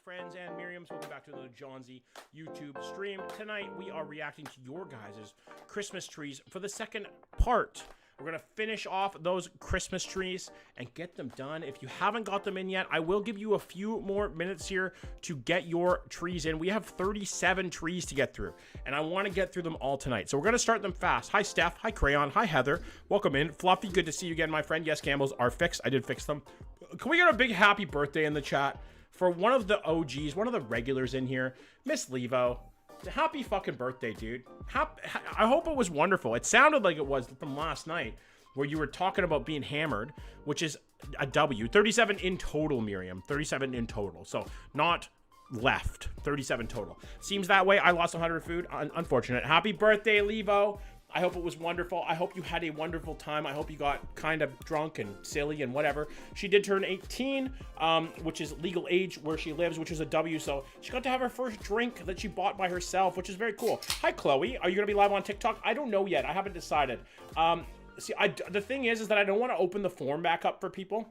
friends and Miriams. Welcome back to the John Z YouTube stream. Tonight, we are reacting to your guys' Christmas trees for the second part. We're going to finish off those Christmas trees and get them done. If you haven't got them in yet, I will give you a few more minutes here to get your trees in. We have 37 trees to get through, and I want to get through them all tonight. So we're going to start them fast. Hi, Steph. Hi, Crayon. Hi, Heather. Welcome in. Fluffy, good to see you again, my friend. Yes, Campbell's are fixed. I did fix them. Can we get a big happy birthday in the chat for one of the OGs, one of the regulars in here, Miss Levo? Happy fucking birthday, dude. I hope it was wonderful. It sounded like it was from last night where you were talking about being hammered, which is a W. 37 in total, Miriam. 37 in total. So not left. 37 total. Seems that way. I lost 100 food. Unfortunate. Happy birthday, Levo. I hope it was wonderful. I hope you had a wonderful time. I hope you got kind of drunk and silly and whatever. She did turn 18, which is legal age where she lives, which is a W. So she got to have her first drink that she bought by herself, which is very cool. Hi, Chloe. Are you going to be live on TikTok? I don't know yet. I haven't decided. See, the thing is that I don't want to open the form back up for people,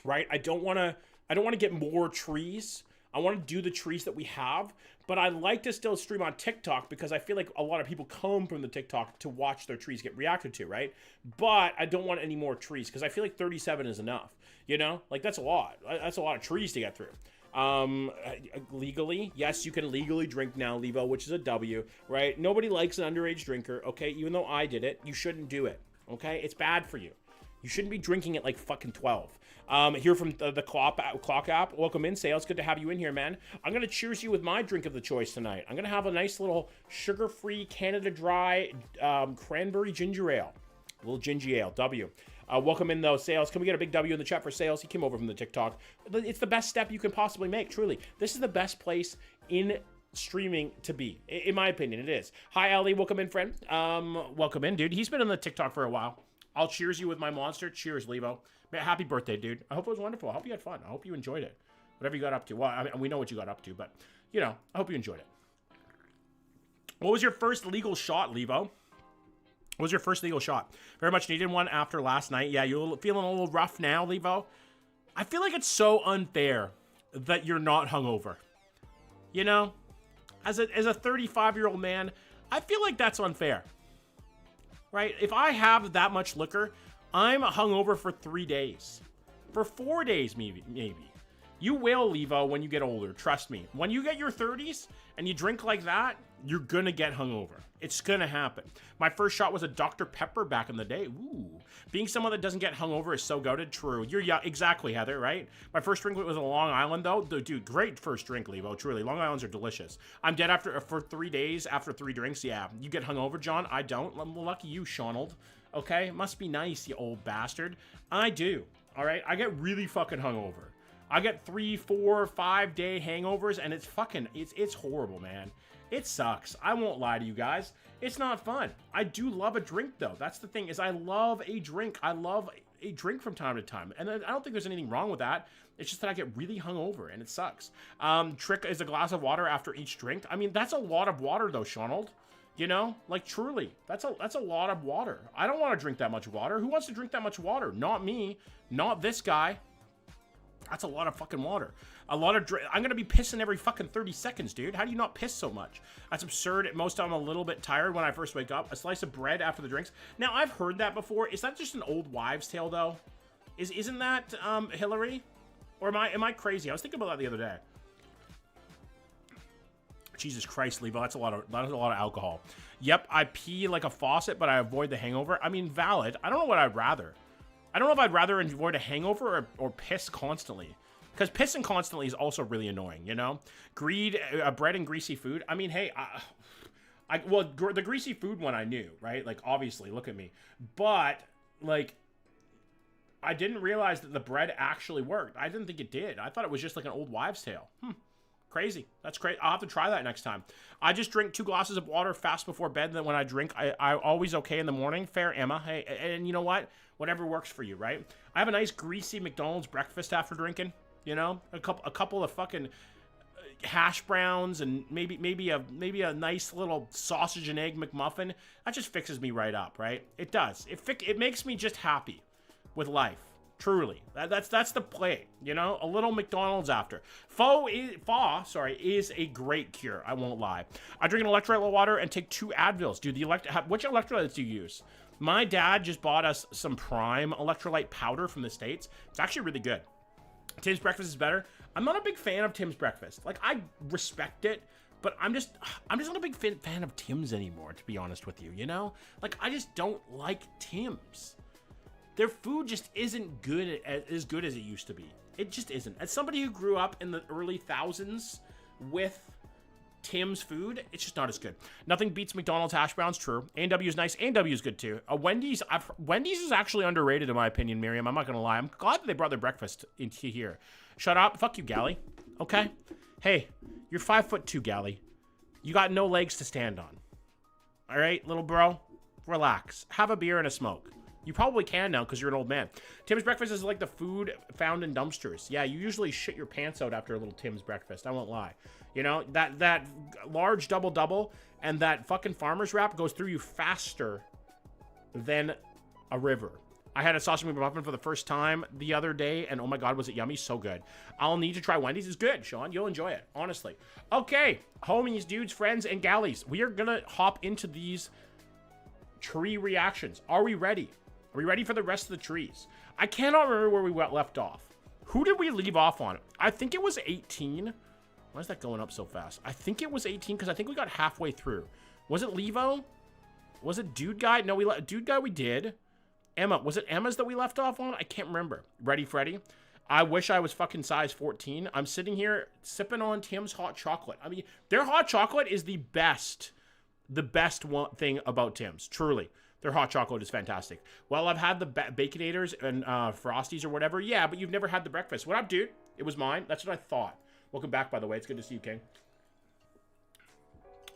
right? I don't want to get more trees. I want to do the trees that we have, but I like to still stream on TikTok because I feel like a lot of people come from the TikTok to watch their trees get reacted to, right? But I don't want any more trees because I feel like 37 is enough, you know? Like, that's a lot. That's a lot of trees to get through. Legally, yes, you can legally drink now, Levo, which is a W, right? Nobody likes an underage drinker, okay? Even though I did it, you shouldn't do it, okay? It's bad for you. You shouldn't be drinking it like fucking 12. Here from the Clock app. Welcome in, Sales. Good to have you in here, man. I'm going to cheers you with my drink of the choice tonight. I'm going to have a nice little sugar-free Canada Dry cranberry ginger ale. A little ginger ale, W. Welcome in, though, Sales. Can we get a big W in the chat for Sales? He came over from the TikTok. It's the best step you can possibly make, truly. This is the best place in streaming to be. In my opinion, it is. Hi, Ali. Welcome in, friend. Welcome in, dude. He's been on the TikTok for a while. I'll cheers you with my monster. Cheers, Levo. Happy birthday, dude. I hope it was wonderful. I hope you had fun. I hope you enjoyed it. Whatever you got up to. Well, I mean, we know what you got up to, but, you know, I hope you enjoyed it. What was your first legal shot, Levo? What was your first legal shot? Very much needed one after last night. Yeah, you're feeling a little rough now, Levo. I feel like it's so unfair that you're not hungover. You know? As a 35-year-old man, I feel like that's unfair. Right? If I have that much liquor, I'm hungover for 3 days. For 4 days, maybe. You will, Levo, when you get older. Trust me. When you get your 30s and you drink like that, you're gonna get hungover. It's gonna happen. My first shot was a Dr. Pepper back in the day. Ooh. Being someone that doesn't get hungover is so goated. True. Yeah, exactly, Heather, right? My first drink was a Long Island, though. Dude, great first drink, Levo. Truly. Long Islands are delicious. I'm dead for 3 days after 3 drinks. Yeah. You get hungover, John? I don't. Lucky you, Shonald. Okay? Must be nice, you old bastard. I do. All right? I get really fucking hungover. I get 3, 4, 5 day hangovers, and it's horrible, man. It sucks. I won't lie to you guys. It's not fun. I do love a drink, though. That's the thing, is I love a drink. I love a drink from time to time. And I don't think there's anything wrong with that. It's just that I get really hungover, and it sucks. Trick is a glass of water after each drink. I mean, that's a lot of water, though, Shonald. You know? Like, truly. That's a lot of water. I don't want to drink that much water. Who wants to drink that much water? Not me. Not this guy. That's a lot of fucking water. I'm gonna be pissing every fucking 30 seconds, dude. How do you not piss so much? That's absurd. At most, I'm a little bit tired when I first wake up. A slice of bread after the drinks. Now, I've heard that before. Is that just an old wives' tale, though? Isn't that Hillary? Or am I crazy? I was thinking about that the other day. Jesus Christ, Levo, that's a lot of alcohol. Yep, I pee like a faucet, but I avoid the hangover. I mean, valid. I don't know what I'd rather. I don't know if I'd rather avoid a hangover or piss constantly. Because pissing constantly is also really annoying, you know? Greed, bread and greasy food. I mean, hey, the greasy food one I knew, right? Like, obviously, look at me. But, like, I didn't realize that the bread actually worked. I didn't think it did. I thought it was just like an old wives' tale. Crazy. That's great. I'll have to try that next time. I just drink 2 glasses of water fast before bed. Then when I drink, I'm always okay in the morning. Fair, Emma. Hey, and you know what? Whatever works for you, right? I have a nice greasy McDonald's breakfast after drinking. You know, a couple of fucking hash browns and maybe a nice little sausage and egg McMuffin. That just fixes me right up, right? It does. It makes me just happy with life. Truly, that's the play. You know, a little McDonald's after. Pho is a great cure. I won't lie. I drink an electrolyte water and take 2 Advils. Dude, which electrolytes do you use? My dad just bought us some Prime electrolyte powder from the States. It's actually really good. Tim's breakfast is better. I'm not a big fan of Tim's breakfast. Like, I respect it, but I'm just not a big fan of Tim's anymore, to be honest with you, you know? Like, I just don't like Tim's. Their food just isn't as good as it used to be. It just isn't. As somebody who grew up in the early thousands with Tim's food, it's just not as good. Nothing beats McDonald's hash browns, true. A&W is nice. A&W is good too. Wendy's is actually underrated in my opinion, Miriam. I'm not gonna lie. I'm glad that they brought their breakfast into here. Shut up. Fuck you, Gally. Okay? Hey, you're 5'2", Gally. You got no legs to stand on. All right, little bro? Relax. Have a beer and a smoke. You probably can now because you're an old man. Tim's breakfast is like the food found in dumpsters. Yeah, you usually shit your pants out after a little Tim's breakfast. I won't lie. You know, that large double and that fucking farmer's wrap goes through you faster than a river. I had a sausage McMuffin for the first time the other day, and oh my god, was it yummy? So good. I'll need to try Wendy's. It's good, Sean. You'll enjoy it, honestly. Okay, homies, dudes, friends, and galleys. We are gonna hop into these tree reactions. Are we ready? Are we ready for the rest of the trees? I cannot remember where we left off. Who did we leave off on? I think it was 18. Why is that going up so fast? I think it was 18 because I think we got halfway through. Was it Levo? Was it Dude Guy? No, Dude Guy we did. Emma. Was it Emma's that we left off on? I can't remember. Ready, Freddy? I wish I was fucking size 14. I'm sitting here sipping on Tim's hot chocolate. I mean, their hot chocolate is the best thing about Tim's. Truly. Their hot chocolate is fantastic. Well, I've had the Baconators and Frosties or whatever. Yeah, but you've never had the breakfast. What up, dude? It was mine. That's what I thought. Welcome back, by the way. It's good to see you, King.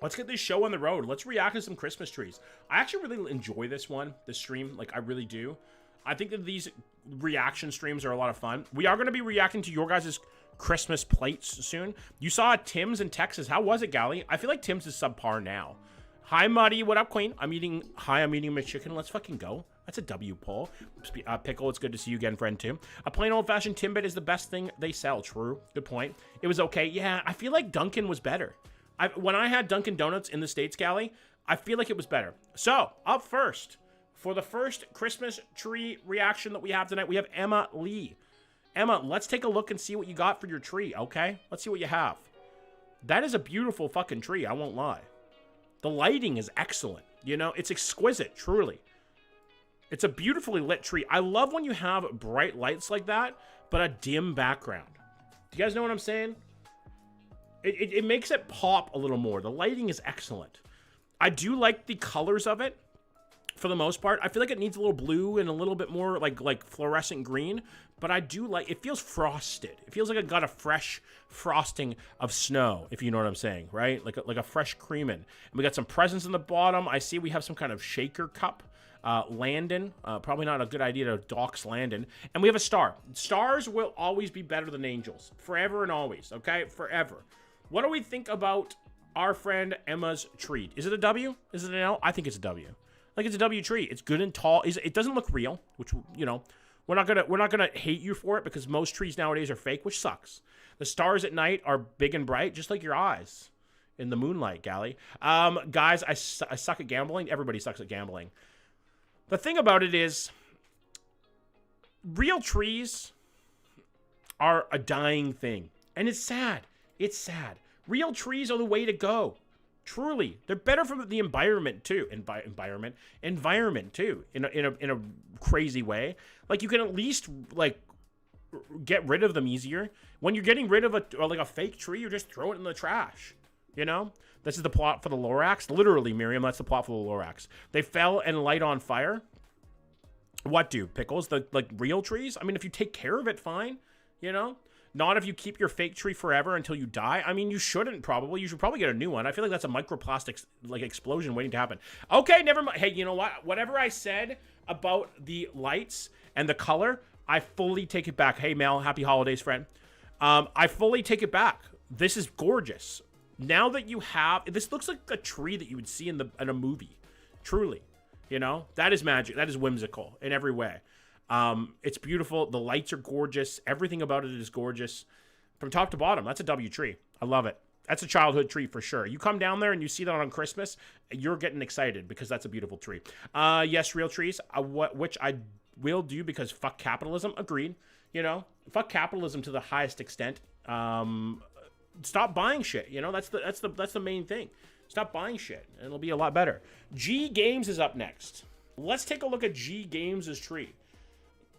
Let's get this show on the road. Let's react to some Christmas trees. I actually really enjoy this stream. Like, I really do. I think that these reaction streams are a lot of fun. We are going to be reacting to your guys' Christmas plates soon. You saw Tim's in Texas. How was it, Gally? I feel like Tim's is subpar now. Hi, Muddy. What up, Queen? I'm eating McChicken. Let's fucking go. That's a W poll. Pickle, it's good to see you again, friend, too. A plain old-fashioned Timbit is the best thing they sell. True. Good point. It was okay. Yeah, I feel like Dunkin' was better. When I had Dunkin' Donuts in the States, Gally, I feel like it was better. So, up first, for the first Christmas tree reaction that we have tonight, we have Emma Lee. Emma, let's take a look and see what you got for your tree, okay? Let's see what you have. That is a beautiful fucking tree, I won't lie. The lighting is excellent. You know, it's exquisite, truly. It's a beautifully lit tree. I love when you have bright lights like that, but a dim background. Do you guys know what I'm saying? It makes it pop a little more. The lighting is excellent. I do like the colors of it, for the most part. I feel like it needs a little blue and a little bit more like fluorescent green, but I do like, it feels frosted. It feels like it got a fresh frosting of snow, if you know what I'm saying, right? Like a fresh creaming. And we got some presents in the bottom. I see we have some kind of shaker cup. Landon, probably not a good idea to dox Landon. And we have a star. Stars will always be better than angels. Forever and always, okay? Forever. What do we think about our friend Emma's tree? Is it a W? Is it an L? I think it's a W. Like, it's a W tree. It's good and tall. It doesn't look real, which, you know, we're not gonna hate you for it because most trees nowadays are fake, which sucks. The stars at night are big and bright, just like your eyes in the moonlight, Gally. Guys, I suck at gambling. Everybody sucks at gambling. The thing about it is, real trees are a dying thing, and it's sad. It's sad. Real trees are the way to go. Truly, they're better for the environment too. Environment too. In a crazy way. Like, you can at least like get rid of them easier. When you're getting rid of a fake tree, you just throw it in the trash. You know, this is the plot for the Lorax. Literally, Miriam, that's the plot for the Lorax. They fell and light on fire. What do pickles? The real trees? I mean, if you take care of it, fine. You know. Not if you keep your fake tree forever until you die. I mean, you shouldn't probably. You should probably get a new one. I feel like that's a microplastics explosion waiting to happen. Okay, never mind. Hey, you know what? Whatever I said about the lights and the color, I fully take it back. Hey, Mel, happy holidays, friend. I fully take it back. This is gorgeous. Now that you have, this looks like a tree that you would see in a movie. Truly, you know, that is magic. That is whimsical in every way. It's beautiful. The lights are gorgeous. Everything about it is gorgeous. From top to bottom, that's a W tree. I love it. That's a childhood tree for sure. You come down there and you see that on Christmas, you're getting excited because that's a beautiful tree. Yes, real trees, which I will do because fuck capitalism. Agreed. You know, fuck capitalism to the highest extent. Stop buying shit. You know, that's the main thing. Stop buying shit, and it'll be a lot better. G Games is up next. Let's take a look at G Games' tree.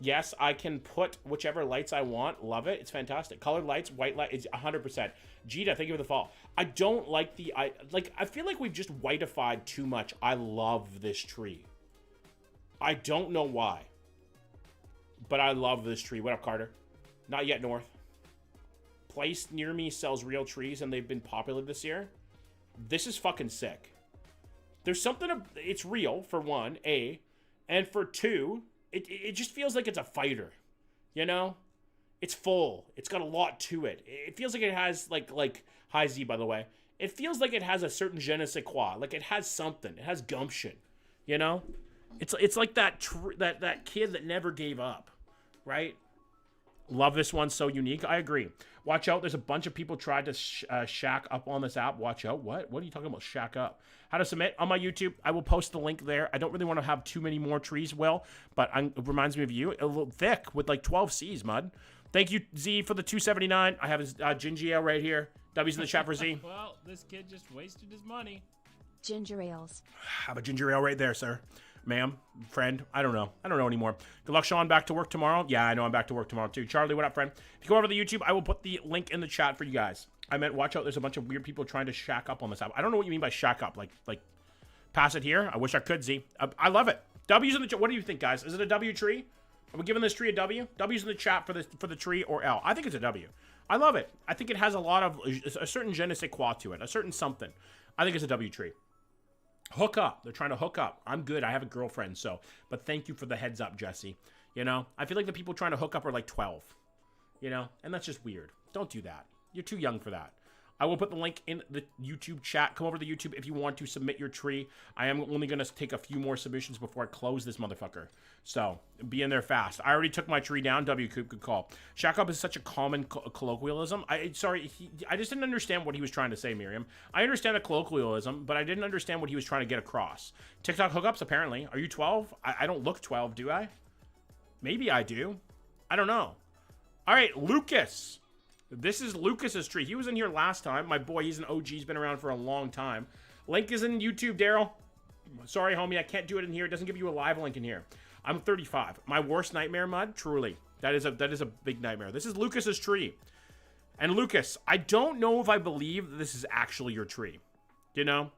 Yes, I can put whichever lights I want. Love it. It's fantastic. Colored lights, white light. It's 100%. Gita, thank you for the fall. I don't like I feel like we've just whiteified too much. I love this tree. I don't know why, but I love this tree. What up, Carter? Not yet, North. Place near me sells real trees, and they've been popular this year. This is fucking sick. There's something, it's real, for one, A, and for two, it just feels like it's a fighter, you know? It's full. It's got a lot to it. It feels like it has, like hi Z, by the way. It feels like it has a certain je ne sais quoi. Like it has something. It has gumption, you know? It's like that kid that never gave up, right? Love this one, so unique. I agree. Watch out, there's a bunch of people tried to shack up on this app. Watch out. What are you talking about, shack up? How to submit on my YouTube. I will post the link there. I don't really want to have too many more trees, Will, but it reminds me of you. A little thick with like 12 C's, Mud. Thank you, Z, for the 279. I have his ginger ale right here. W's in the chat for Z. Well, this kid just wasted his money. Ginger ales. Have a ginger ale right there, sir. Ma'am, friend, I don't know anymore. Good luck, Sean. Back to work tomorrow. Yeah, I know I'm back to work tomorrow too. Charlie, what up, friend? If you go over to the YouTube, I will put the link in the chat for you guys. I meant, watch out. There's a bunch of weird people trying to shack up on this app. I don't know what you mean by shack up. Like, pass it here. I wish I could, Z. I love it. W's in the chat. What do you think, guys? Is it a W tree? Are we giving this tree a W? W's in the chat for the tree or L. I think it's a W. I love it. I think it has a lot of a certain je ne sais quoi to it, a certain something. I think it's a W tree. Hook up. They're trying to hook up. I'm good. I have a girlfriend, so. But thank you for the heads up, Jesse. You know, I feel like the people trying to hook up are like 12. You know, and that's just weird. Don't do that. You're too young for that. I will put the link in the YouTube chat. Come over to the YouTube if you want to submit your tree. I am only going to take a few more submissions before I close this motherfucker. So, be in there fast. I already took my tree down. W Coop, good call. Shack up is such a common colloquialism. I just didn't understand what he was trying to say, Miriam. I understand a colloquialism, but I didn't understand what he was trying to get across. TikTok hookups, apparently. Are you 12? I don't look 12, do I? Maybe I do. I don't know. All right, Lucas. This is Lucas's tree. He was in here last time. My boy, he's an OG. He's been around for a long time. Link is in YouTube, Daryl. Sorry, homie. I can't do it in here. It doesn't give you a live link in here. I'm 35. My worst nightmare, Mud? Truly. That is a big nightmare. This is Lucas's tree. And Lucas, I don't know if I believe that this is actually your tree. You know?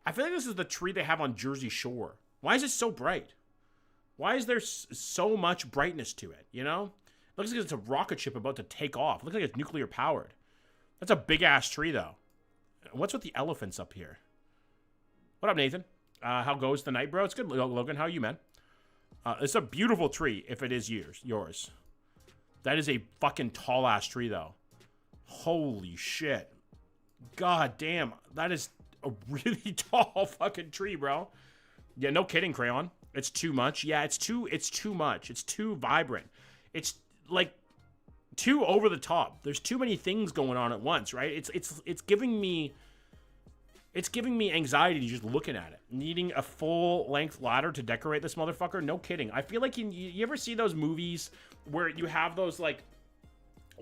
I feel like this is the tree they have on Jersey Shore. Why is it so bright? Why is there so much brightness to it, you know? Looks like it's a rocket ship about to take off. Looks like it's nuclear powered. That's a big ass tree though. What's with the elephants up here? What up, Nathan? How goes the night, bro? It's good, Logan. How are you, man? It's a beautiful tree if it is yours. That is a fucking tall ass tree though. Holy shit. God damn. That is a really tall fucking tree, bro. Yeah, no kidding, Crayon. It's too much. Yeah, it's too much. It's too vibrant. It's like too over the top. There's too many things going on at once, right? It's giving me anxiety just looking at it. Needing a full length ladder to decorate this motherfucker? No kidding. I feel like you ever see those movies where you have those like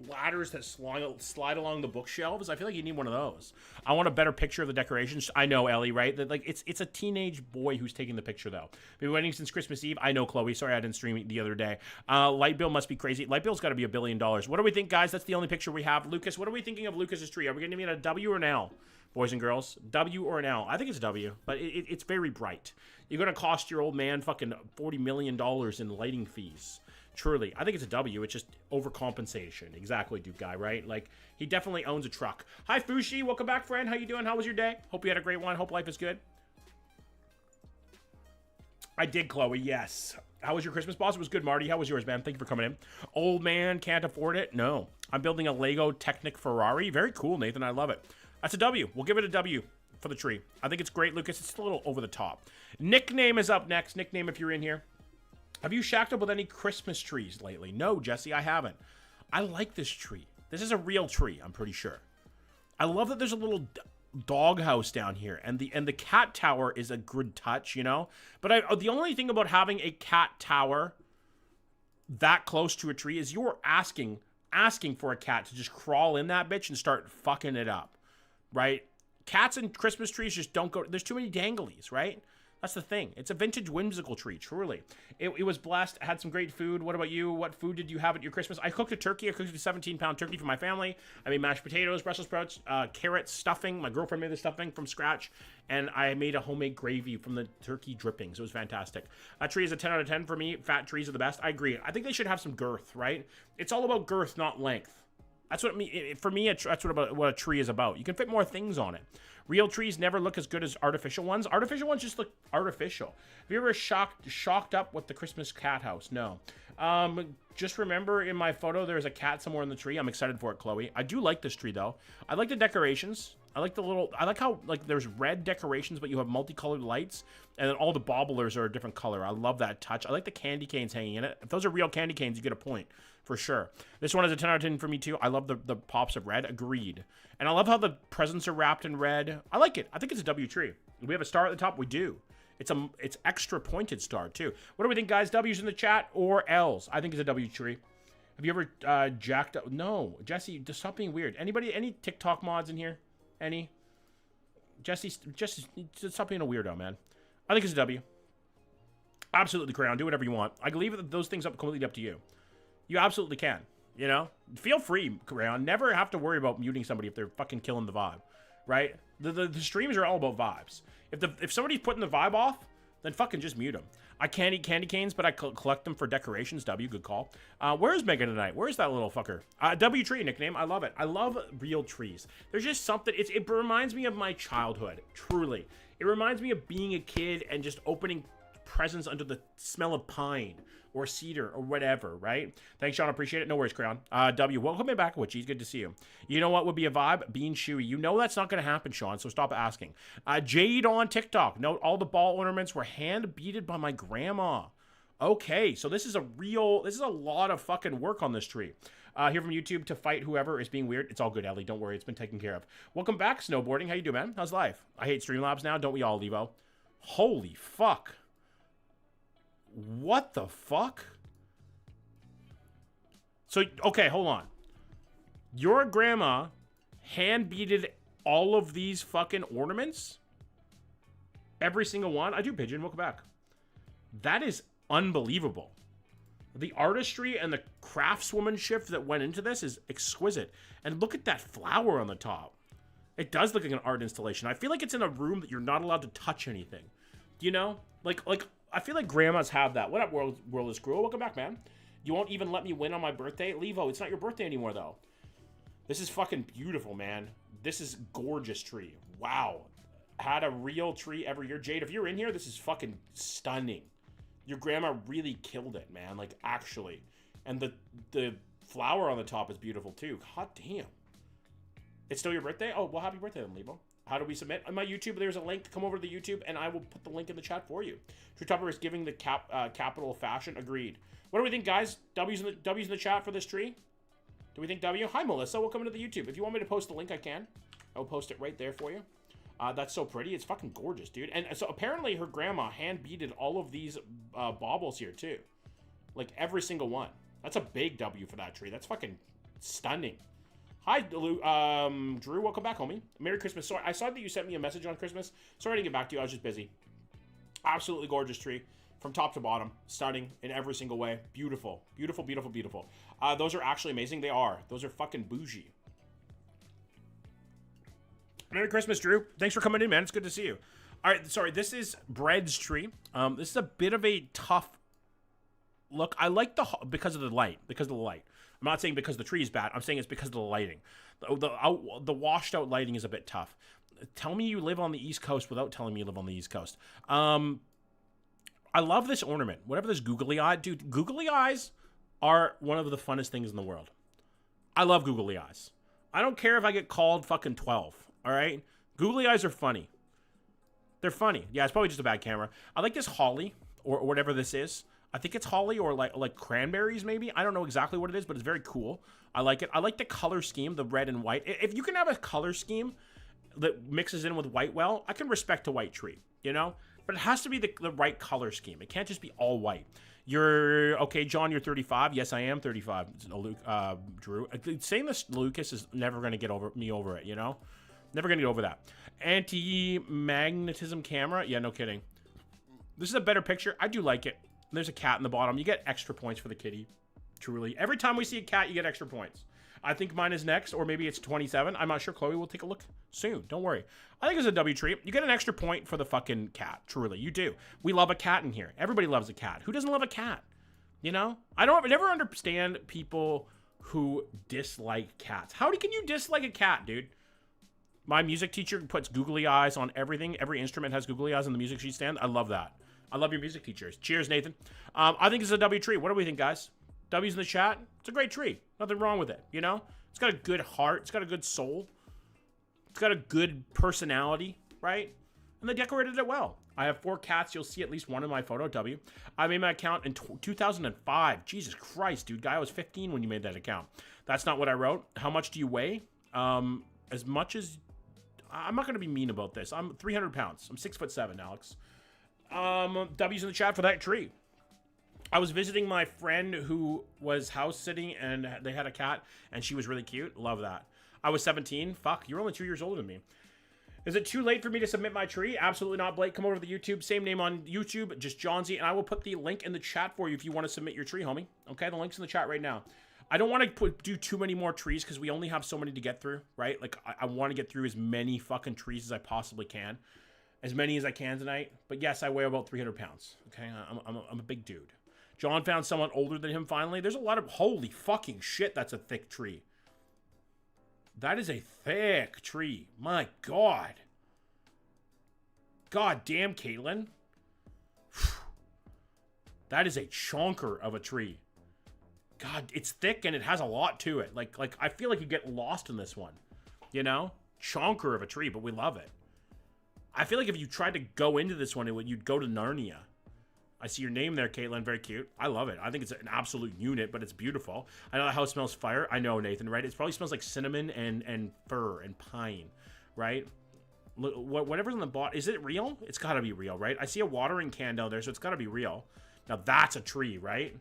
ladders that slide along the bookshelves? I feel like you need one of those. I want a better picture of the decorations. I know, Ellie, right? That like it's a teenage boy who's taking the picture though. Been waiting since Christmas Eve. I know, Chloe. Sorry I didn't stream it the other day. Light bill must be crazy. Light bill's got to be $1 billion. What do we think, guys? That's the only picture we have. Lucas, what are we thinking of Lucas's tree? Are we going to be at a W or an L? Boys and girls, W or an L? I think it's a W, but it's very bright. You're going to cost your old man fucking $40 million in lighting fees. Truly, I think it's a W. It's just overcompensation. Exactly, Duke guy, right? Like, he definitely owns a truck. Hi, Fushi. Welcome back, friend. How you doing? How was your day? Hope you had a great one. Hope life is good. I did, Chloe. Yes. How was your Christmas, boss? It was good, Marty. How was yours, man? Thank you for coming in. Old man can't afford it? No. I'm building a Lego Technic Ferrari. Very cool, Nathan. I love it. That's a W. We'll give it a W for the tree. I think it's great, Lucas. It's a little over the top. Nickname is up next. Nickname, if you're in here. Have you shacked up with any Christmas trees lately? No, Jesse, I haven't. I like this tree. This is a real tree, I'm pretty sure. I love that there's a little dog house down here, and the cat tower is a good touch, you know? But the only thing about having a cat tower that close to a tree is you're asking for a cat to just crawl in that bitch and start fucking it up, right? Cats and Christmas trees just don't go. There's too many danglies, right? That's the thing. It's a vintage whimsical tree, truly. It was blessed, had some great food. What about you? What food did you have at your Christmas? I cooked a turkey. I cooked a 17-pound turkey for my family. I made mashed potatoes, Brussels sprouts, carrots, stuffing. My girlfriend made the stuffing from scratch. And I made a homemade gravy from the turkey drippings. It was fantastic. That tree is a 10 out of 10 for me. Fat trees are the best. I agree. I think they should have some girth, right? It's all about girth, not length. That's what for me. That's what a tree is about. You can fit more things on it. Real trees never look as good as artificial ones. Artificial ones just look artificial. Have you ever shocked up with the Christmas cat house? No. Just remember in my photo, there's a cat somewhere in the tree. I'm excited for it, Chloe. I do like this tree though. I like the decorations. I like how like there's red decorations, but you have multicolored lights, and then all the baublers are a different color. I love that touch. I like the candy canes hanging in it. If those are real candy canes, you get a point for sure. This one is a 10 out of 10 for me too. I love the pops of red. Agreed. And I love how the presents are wrapped in red. I like it. I think it's a W tree. We have a star at the top. We do. It's extra pointed star too. What do we think, guys? W's in the chat or L's? I think it's a W tree. Have you ever jacked up? No, Jesse, just stop being weird. Anybody? Any TikTok mods in here? Any? Jesse, just stop being a weirdo, man. I think it's a W. Absolutely, Crayon. Do whatever you want. I can leave those things up completely up to you. You absolutely can. You know? Feel free, Crayon. Never have to worry about muting somebody if they're fucking killing the vibe. Right? The streams are all about vibes. If somebody's putting the vibe off, then fucking just mute them. I can't eat candy canes, but I collect them for decorations. W, good call. Where's Megan tonight? Where's that little fucker? W tree nickname. I love it. I love real trees. There's just something. It reminds me of my childhood. Truly. It reminds me of being a kid and just opening presents under the smell of pine or cedar or whatever, right? Thanks, Sean. Appreciate it. No worries, Crayon. W, welcome back, Witchy. Good to see you. You know what would be a vibe? Being Chewy. You know that's not going to happen, Sean, so stop asking. Jade on TikTok. Note all the ball ornaments were hand beaded by my grandma. Okay, so this is a lot of fucking work on this tree. Here from YouTube to fight whoever is being weird. It's all good, Ellie. Don't worry. It's been taken care of. Welcome back, snowboarding. How you doing, man? How's life? I hate Streamlabs now. Don't we all, Levo? Holy fuck. What the fuck? So, okay, hold on. Your grandma hand beaded all of these fucking ornaments? Every single one? I do, Pigeon. Welcome back. That is unbelievable. The artistry and the craftswomanship that went into this is exquisite. And look at that flower on the top. It does look like an art installation. I feel like it's in a room that you're not allowed to touch anything. You know? Like I feel like grandmas have that. What up, World is Cruel? Welcome back, man. You won't even let me win on my birthday? Levo, it's not your birthday anymore, though. This is fucking beautiful, man. This is gorgeous tree. Wow. Had a real tree every year. Jade, if you're in here, this is fucking stunning. Your grandma really killed it, man. Like, actually. And the flower on the top is beautiful, too. God damn. It's still your birthday? Oh, well, happy birthday then, Levo. How do we submit? On my YouTube, there's a link. Come over to the YouTube, and I will put the link in the chat for you. True Tupper is giving the capital of fashion. Agreed. What do we think, guys? W's in the chat for this tree? Do we think W? Hi, Melissa. Welcome to the YouTube. If you want me to post the link, I can. I will post it right there for you. That's so pretty. It's fucking gorgeous, dude. And so apparently her grandma hand beaded all of these baubles here, too. Like, every single one. That's a big W for that tree. That's fucking stunning. Hi, Drew. Welcome back, homie. Merry Christmas. Sorry, I saw that you sent me a message on Christmas. Sorry to get back to you. I was just busy. Absolutely gorgeous tree. From top to bottom. Stunning in every single way. Beautiful. Beautiful, beautiful, beautiful. Those are actually amazing. They are. Those are fucking bougie. Merry Christmas, Drew. Thanks for coming in, man. It's good to see you. All right, sorry. This is Bread's tree. This is a bit of a tough look. I like because of the light. Because of the light. I'm not saying because the tree is bad. I'm saying it's because of the lighting. The washed out lighting is a bit tough. Tell me you live on the East Coast without telling me you live on the East Coast. I love this ornament. Whatever this googly eye. Dude, googly eyes are one of the funnest things in the world. I love googly eyes. I don't care if I get called fucking 12. All right? Googly eyes are funny. They're funny. Yeah, it's probably just a bad camera. I like this holly or whatever this is. I think it's holly or like cranberries maybe. I don't know exactly what it is, but it's very cool. I like it. I like the color scheme, the red and white. If you can have a color scheme that mixes in with white well, I can respect a white tree, you know? But it has to be the right color scheme. It can't just be all white. You're, okay, John, you're 35. Yes, I am 35. Drew. Saying this, Lucas, is never going to get me over it, you know? Never going to get over that. Anti-magnetism camera. Yeah, no kidding. This is a better picture. I do like it. There's a cat in the bottom. You get extra points for the kitty. Truly. Every time we see a cat, you get extra points. I think mine is next, or maybe it's 27. I'm not sure. Chloe will take a look soon. Don't worry. I think it's a W tree. You get an extra point for the fucking cat. Truly, you do. We love a cat in here. Everybody loves a cat. Who doesn't love a cat? You know? I never understand people who dislike cats. How can you dislike a cat, dude? My music teacher puts googly eyes on everything. Every instrument has googly eyes on the music sheet stand. I love that. I love your music teachers. Cheers, Nathan. I think it's a W tree. What do we think, guys? W's in the chat. It's a great tree. Nothing wrong with it, you know? It's got a good heart. It's got a good soul. It's got a good personality, right? And they decorated it well. I have 4 cats. You'll see at least one in my photo, W. I made my account in 2005. Jesus Christ, dude. Guy, I was 15 when you made that account. That's not what I wrote. How much do you weigh? As much as... I'm not going to be mean about this. I'm 300 pounds. I'm 6'7", Alex. W's in the chat for that tree. I was visiting my friend who was house sitting and they had a cat and she was really cute. Love that. I was 17. Fuck, you're only 2 years older than me. Is it too late for me to submit my tree? Absolutely not, Blake. Come over to the YouTube. Same name on YouTube, just Johnsy. And I will put the link in the chat for you if you want to submit your tree, homie. Okay, the link's in the chat right now. I don't want to do too many more trees because we only have so many to get through, right? Like, I want to get through as many fucking trees as I possibly can. As many as I can tonight. But yes, I weigh about 300 pounds. Okay, I'm a big dude. John found someone older than him finally. There's a lot of... Holy fucking shit, that's a thick tree. That is a thick tree. My God. God damn, Caitlin. That is a chonker of a tree. God, it's thick and it has a lot to it. Like I feel like you get lost in this one. You know? Chonker of a tree, but we love it. I feel like if you tried to go into this one, you'd go to Narnia. I see your name there, Caitlin. Very cute. I love it. I think it's an absolute unit, but it's beautiful. I know the house smells fire. I know, Nathan, right? It probably smells like cinnamon and fir and pine, right? Whatever's on the bottom. Is it real? It's got to be real, right? I see a watering can down there, so it's got to be real. Now, that's a tree, right?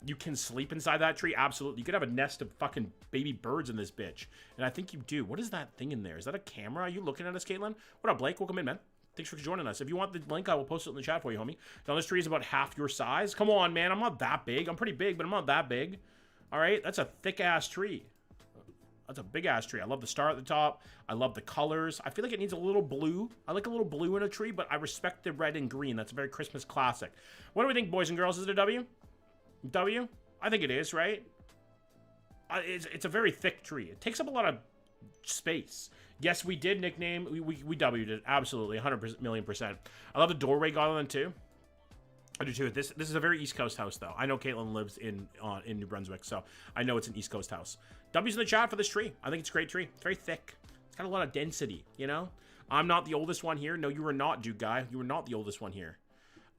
You can sleep inside that tree? Absolutely. You could have a nest of fucking baby birds in this bitch. And I think you do. What is that thing in there? Is that a camera? Are you looking at us, Caitlin? What up, Blake? Welcome in, man. Thanks for joining us. If you want the link, I will post it in the chat for you, homie. Now, this tree is about half your size. Come on, man. I'm not that big. I'm pretty big, but I'm not that big. All right? That's a thick-ass tree. That's a big-ass tree. I love the star at the top. I love the colors. I feel like it needs a little blue. I like a little blue in a tree, but I respect the red and green. That's a very Christmas classic. What do we think, boys and girls? Is it a W? W? I think it is, right? It's a very thick tree. It takes up a lot of space. Yes, we did nickname. We W'd it. Absolutely. 100,000,000%. I love the doorway garland, too. I do, too. This is a very East Coast house, though. I know Caitlin lives in New Brunswick, so I know it's an East Coast house. W's in the chat for this tree. I think it's a great tree. It's very thick. It's got a lot of density, you know? I'm not the oldest one here. No, you are not, Dude Guy. You are not the oldest one here.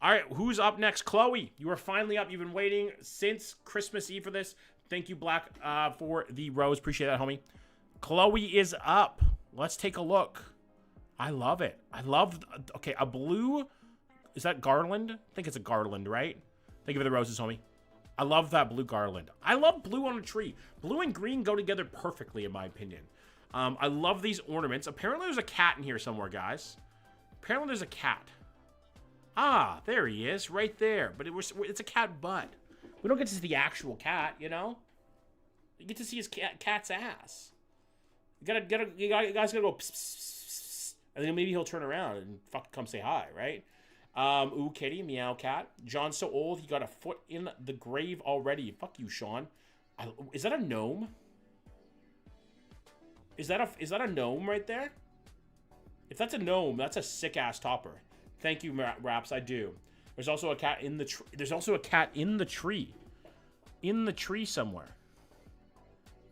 All right, who's up next? Chloe, you are finally up. You've been waiting since Christmas Eve for this. Thank you, Black, for the rose. Appreciate that, homie. Chloe is up. Let's take a look. I love it. I love... Okay, a blue... Is that garland? I think it's a garland, right? Thank you for the roses, homie. I love that blue garland. I love blue on a tree. Blue and green go together perfectly, in my opinion. I love these ornaments. Apparently, there's a cat in here somewhere, guys. Apparently, there's a cat. Ah, there he is, right there. But it's a cat butt. We don't get to see the actual cat, you know? You get to see his cat's ass. You guys gotta go pss, pss, pss, and then maybe he'll turn around and fucking come say hi, right? Ooh, kitty, meow cat. John's so old, he got a foot in the grave already. Fuck you, Sean. Is that a gnome? Is that a gnome right there? If that's a gnome, that's a sick-ass topper. Thank you, Raps, I do. There's also a cat in the tree. There's also a cat in the tree. In the tree somewhere.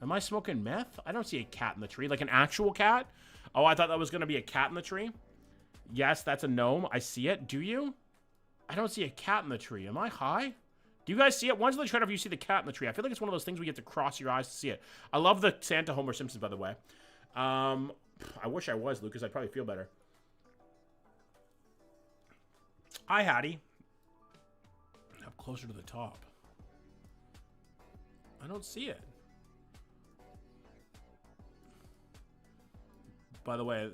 Am I smoking meth? I don't see a cat in the tree. Like an actual cat? Oh, I thought that was going to be a cat in the tree. Yes, that's a gnome. I see it. Do you? I don't see a cat in the tree. Am I high? Do you guys see it? Once in the trailer, if you see the cat in the tree, I feel like it's one of those things where you have to cross your eyes to see it. I love the Santa Homer Simpsons, by the way. I wish I was, Lucas. I'd probably feel better. Hi, Hattie. Up closer to the top. I don't see it. By the way,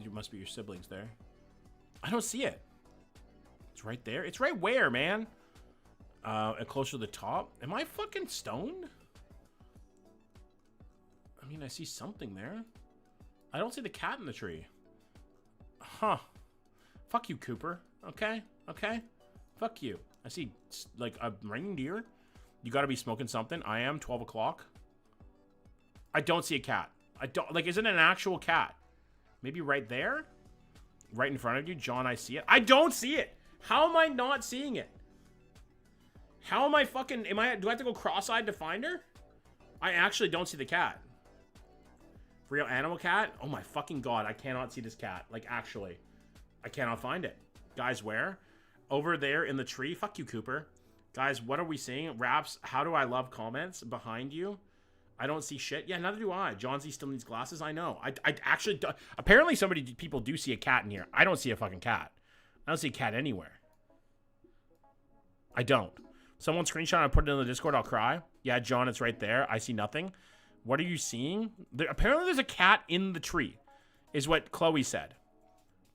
you must be your siblings there. I don't see it. It's right there. It's right where, man? And closer to the top. Am I fucking stoned? I mean, I see something there. I don't see the cat in the tree. Huh. Fuck you, Cooper. Okay? Okay? Fuck you. I see, like, a reindeer. You gotta be smoking something. I am. 12 o'clock. I don't see a cat. I don't... Like, isn't it an actual cat? Maybe right there? Right in front of you? John, I see it. I don't see it! How am I not seeing it? How am I fucking... Do I have to go cross-eyed to find her? I actually don't see the cat. Real animal cat? Oh my fucking god, I cannot see this cat. Like, actually. I cannot find it. Guys, where? Over there in the tree? Fuck you, Cooper. Guys, what are we seeing? Raps, how do I love comments behind you? I don't see shit. Yeah, neither do I. John Z still needs glasses. I know. I actually... Apparently people do see a cat in here. I don't see a fucking cat. I don't see a cat anywhere. I don't. Someone screenshot and put it in the Discord, I'll cry. Yeah, John, it's right there. I see nothing. What are you seeing? Apparently there's a cat in the tree, is what Chloe said.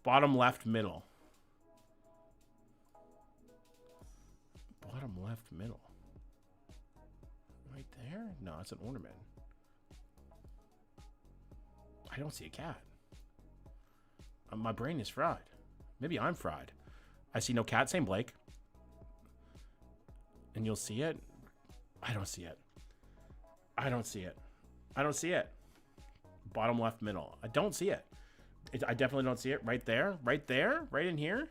Bottom left middle. Bottom left middle. Right there? No, it's an ornament. I don't see a cat. My brain is fried. Maybe I'm fried. I see no cat. Same Blake. And you'll see it? I don't see it. I don't see it. I don't see it. Bottom left middle. I don't see it. I definitely don't see it. Right there. Right there. Right in here.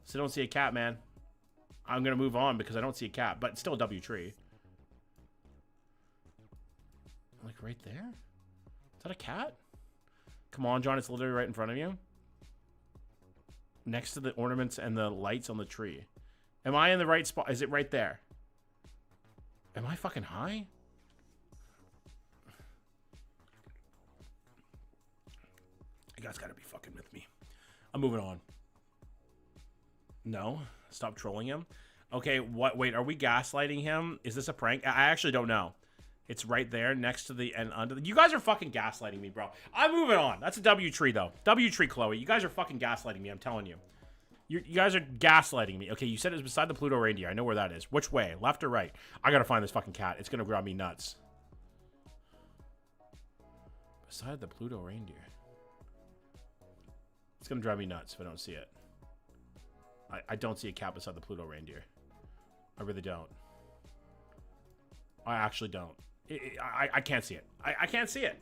So I don't see a cat, man. I'm going to move on because I don't see a cat. But it's still a W tree. Like right there? Is that a cat? Come on, John. It's literally right in front of you. Next to the ornaments and the lights on the tree. Am I in the right spot? Is it right there? Am I fucking high? You guys gotta be fucking with me. I'm moving on. No? Stop trolling him? Okay, what? Wait, are we gaslighting him? Is this a prank? I actually don't know. It's right there next to the and under. You guys are fucking gaslighting me, bro. I'm moving on. That's a W tree, though. W tree, Chloe. You guys are fucking gaslighting me. I'm telling you. You guys are gaslighting me. Okay, you said it was beside the Pluto reindeer. I know where that is. Which way? Left or right? I gotta find this fucking cat. It's gonna drive me nuts. Beside the Pluto reindeer. It's gonna drive me nuts if I don't see it. I don't see a cat beside the Pluto reindeer. I really don't. I actually don't. I can't see it. I can't see it.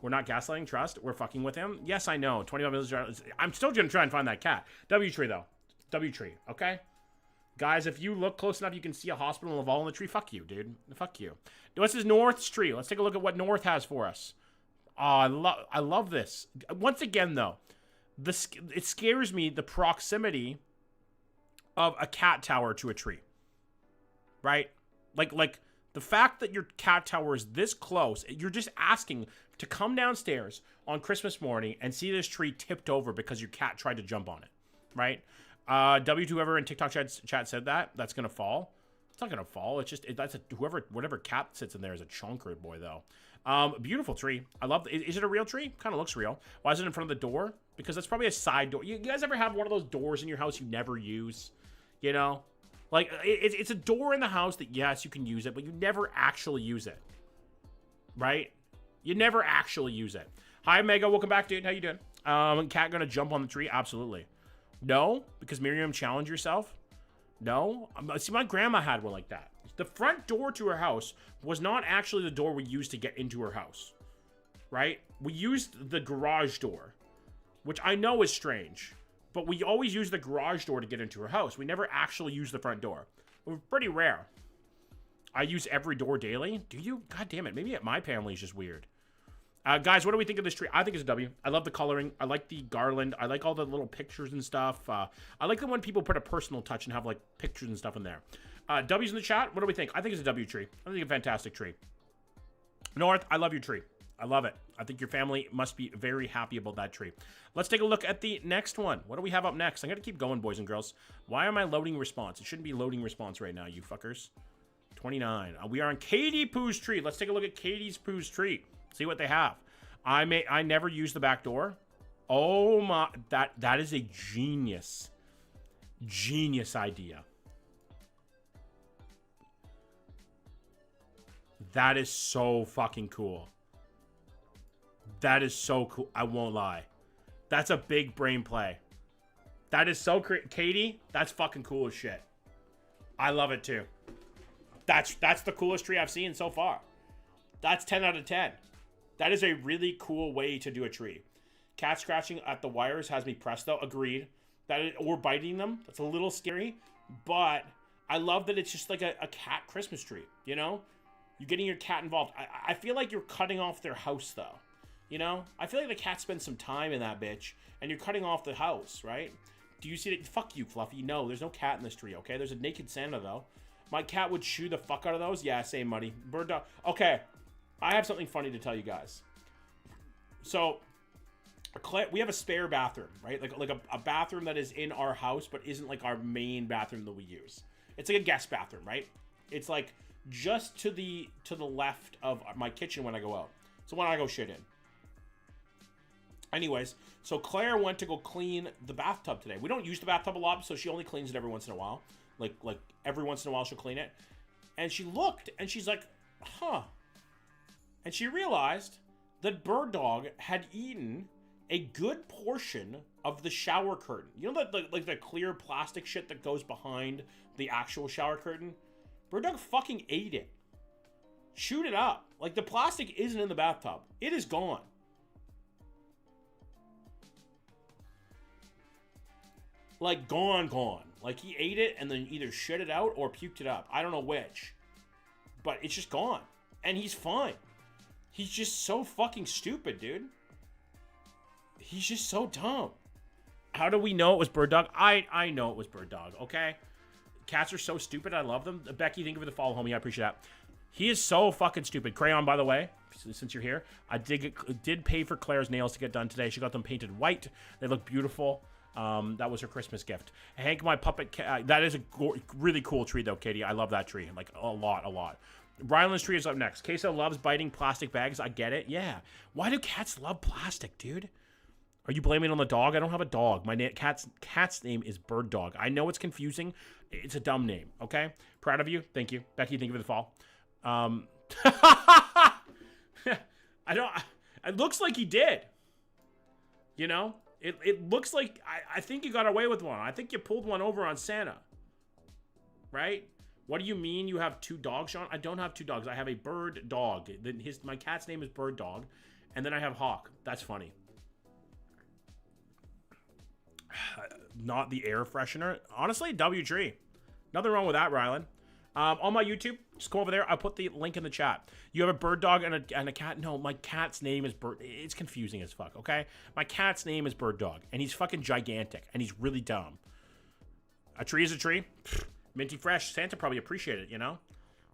We're not gaslighting, trust. We're fucking with him. Yes, I know. 25 minutes. I'm still going to try and find that cat. W tree, though. W tree, okay? Guys, if you look close enough, you can see a hospital of all in the tree. Fuck you, dude. Fuck you. What's this North's tree? Let's take a look at what North has for us. Oh, I love this. Once again, though, it scares me, the proximity of a cat tower to a tree. Right? Like the fact that your cat tower is this close, you're just asking to come downstairs on Christmas morning and see this tree tipped over because your cat tried to jump on it, right? W2 whoever in TikTok chat said that's gonna fall. It's not gonna fall. It's just whatever cat sits in there is a chonker boy though. Beautiful tree. I love. Is it a real tree? Kind of looks real. Why is it in front of the door? Because that's probably a side door. You guys ever have one of those doors in your house you never use? You know. Like, it's a door in the house that, yes, you can use it, but you never actually use it. Right? You never actually use it. Hi, Mega. Welcome back, dude. How you doing? Cat gonna jump on the tree? Absolutely. No? Because Miriam challenged yourself? No? See, my grandma had one like that. The front door to her house was not actually the door we used to get into her house. Right? We used the garage door, which I know is strange. But we always use the garage door to get into her house. We never actually use the front door. It was pretty rare. I use every door daily. Do you? God damn it. Maybe my family is just weird. Guys, what do we think of this tree? I think it's a W. I love the coloring. I like the garland. I like all the little pictures and stuff. I like the when people put a personal touch and have like pictures and stuff in there. W's in the chat. What do we think? I think it's a W tree. I think it's a fantastic tree. North, I love your tree. I love it. I think your family must be very happy about that tree. Let's take a look at the next one. What do we have up next? I'm going to keep going, boys and girls. Why am I loading response? It shouldn't be loading response right now, you fuckers. 29. We are on Katie Poo's tree. Let's take a look at Katie's Poo's tree. See what they have. I never use the back door. Oh my, that is a genius idea. That is so fucking cool. That is so cool. I won't lie. That's a big brain play. That is so Katie, that's fucking cool as shit. I love it too. That's the coolest tree I've seen so far. That's 10 out of 10. That is a really cool way to do a tree. Cat scratching at the wires has me presto. Agreed. Or biting them. That's a little scary. But I love that it's just like a cat Christmas tree. You know? You're getting your cat involved. I feel like you're cutting off their house, though. You know? I feel like the cat spends some time in that bitch. And you're cutting off the house, right? Do you see it? Fuck you, Fluffy. No, there's no cat in this tree, okay? There's a naked Santa, though. My cat would chew the fuck out of those. Yeah, same, Muddy. Bird dog. Okay. I have something funny to tell you guys. So, we have a spare bathroom, right? Like a bathroom that is in our house, but isn't like our main bathroom that we use. It's like a guest bathroom, right? It's like just to the left of my kitchen when I go out. So when I go shit in. Anyways, so Claire went to go clean the bathtub today. We don't use the bathtub a lot, so she only cleans it every once in a while. Like every once in a while she'll clean it. And she looked and she's like, huh. And she realized that Bird Dog had eaten a good portion of the shower curtain. You know that like the clear plastic shit that goes behind the actual shower curtain? Bird Dog fucking ate it. Chewed it up. Like the plastic isn't in the bathtub. It is gone. Like gone. Like he ate it and then either shit it out or puked it up. I don't know which. But it's just gone. And he's fine. He's just so fucking stupid, dude. He's just so dumb. How do we know it was Bird Dog? I know it was Bird Dog, okay? Cats are so stupid. I love them. Becky, thank you for the follow, homie. I appreciate that. He is so fucking stupid. Crayon, by the way, since you're here, I did pay for Claire's nails to get done today. She got them painted white. They look beautiful. That was her Christmas gift. Hank, my puppet cat. That is a really cool tree, though, Katie. I love that tree. Like, a lot. Ryland's tree is up next. Queso loves biting plastic bags. I get it. Yeah. Why do cats love plastic, dude? Are you blaming it on the dog? I don't have a dog. My cat's name is Bird Dog. I know it's confusing. It's a dumb name, okay? Proud of you. Thank you. Becky, thank you for the fall. It looks like he did. You know? It looks like, I think you got away with one. I think you pulled one over on Santa. Right? What do you mean you have two dogs, Sean? I don't have two dogs. I have a bird dog. My cat's name is Bird Dog. And then I have Hawk. That's funny. Not the air freshener. Honestly, W tree. Nothing wrong with that, Rylan. On my YouTube, just go over there. I'll put the link in the chat. You have a bird dog and a cat? No, my cat's name is Bird. It's confusing as fuck, okay? My cat's name is Bird Dog, and he's fucking gigantic, and he's really dumb. A tree is a tree. Minty fresh. Santa probably appreciated it, you know?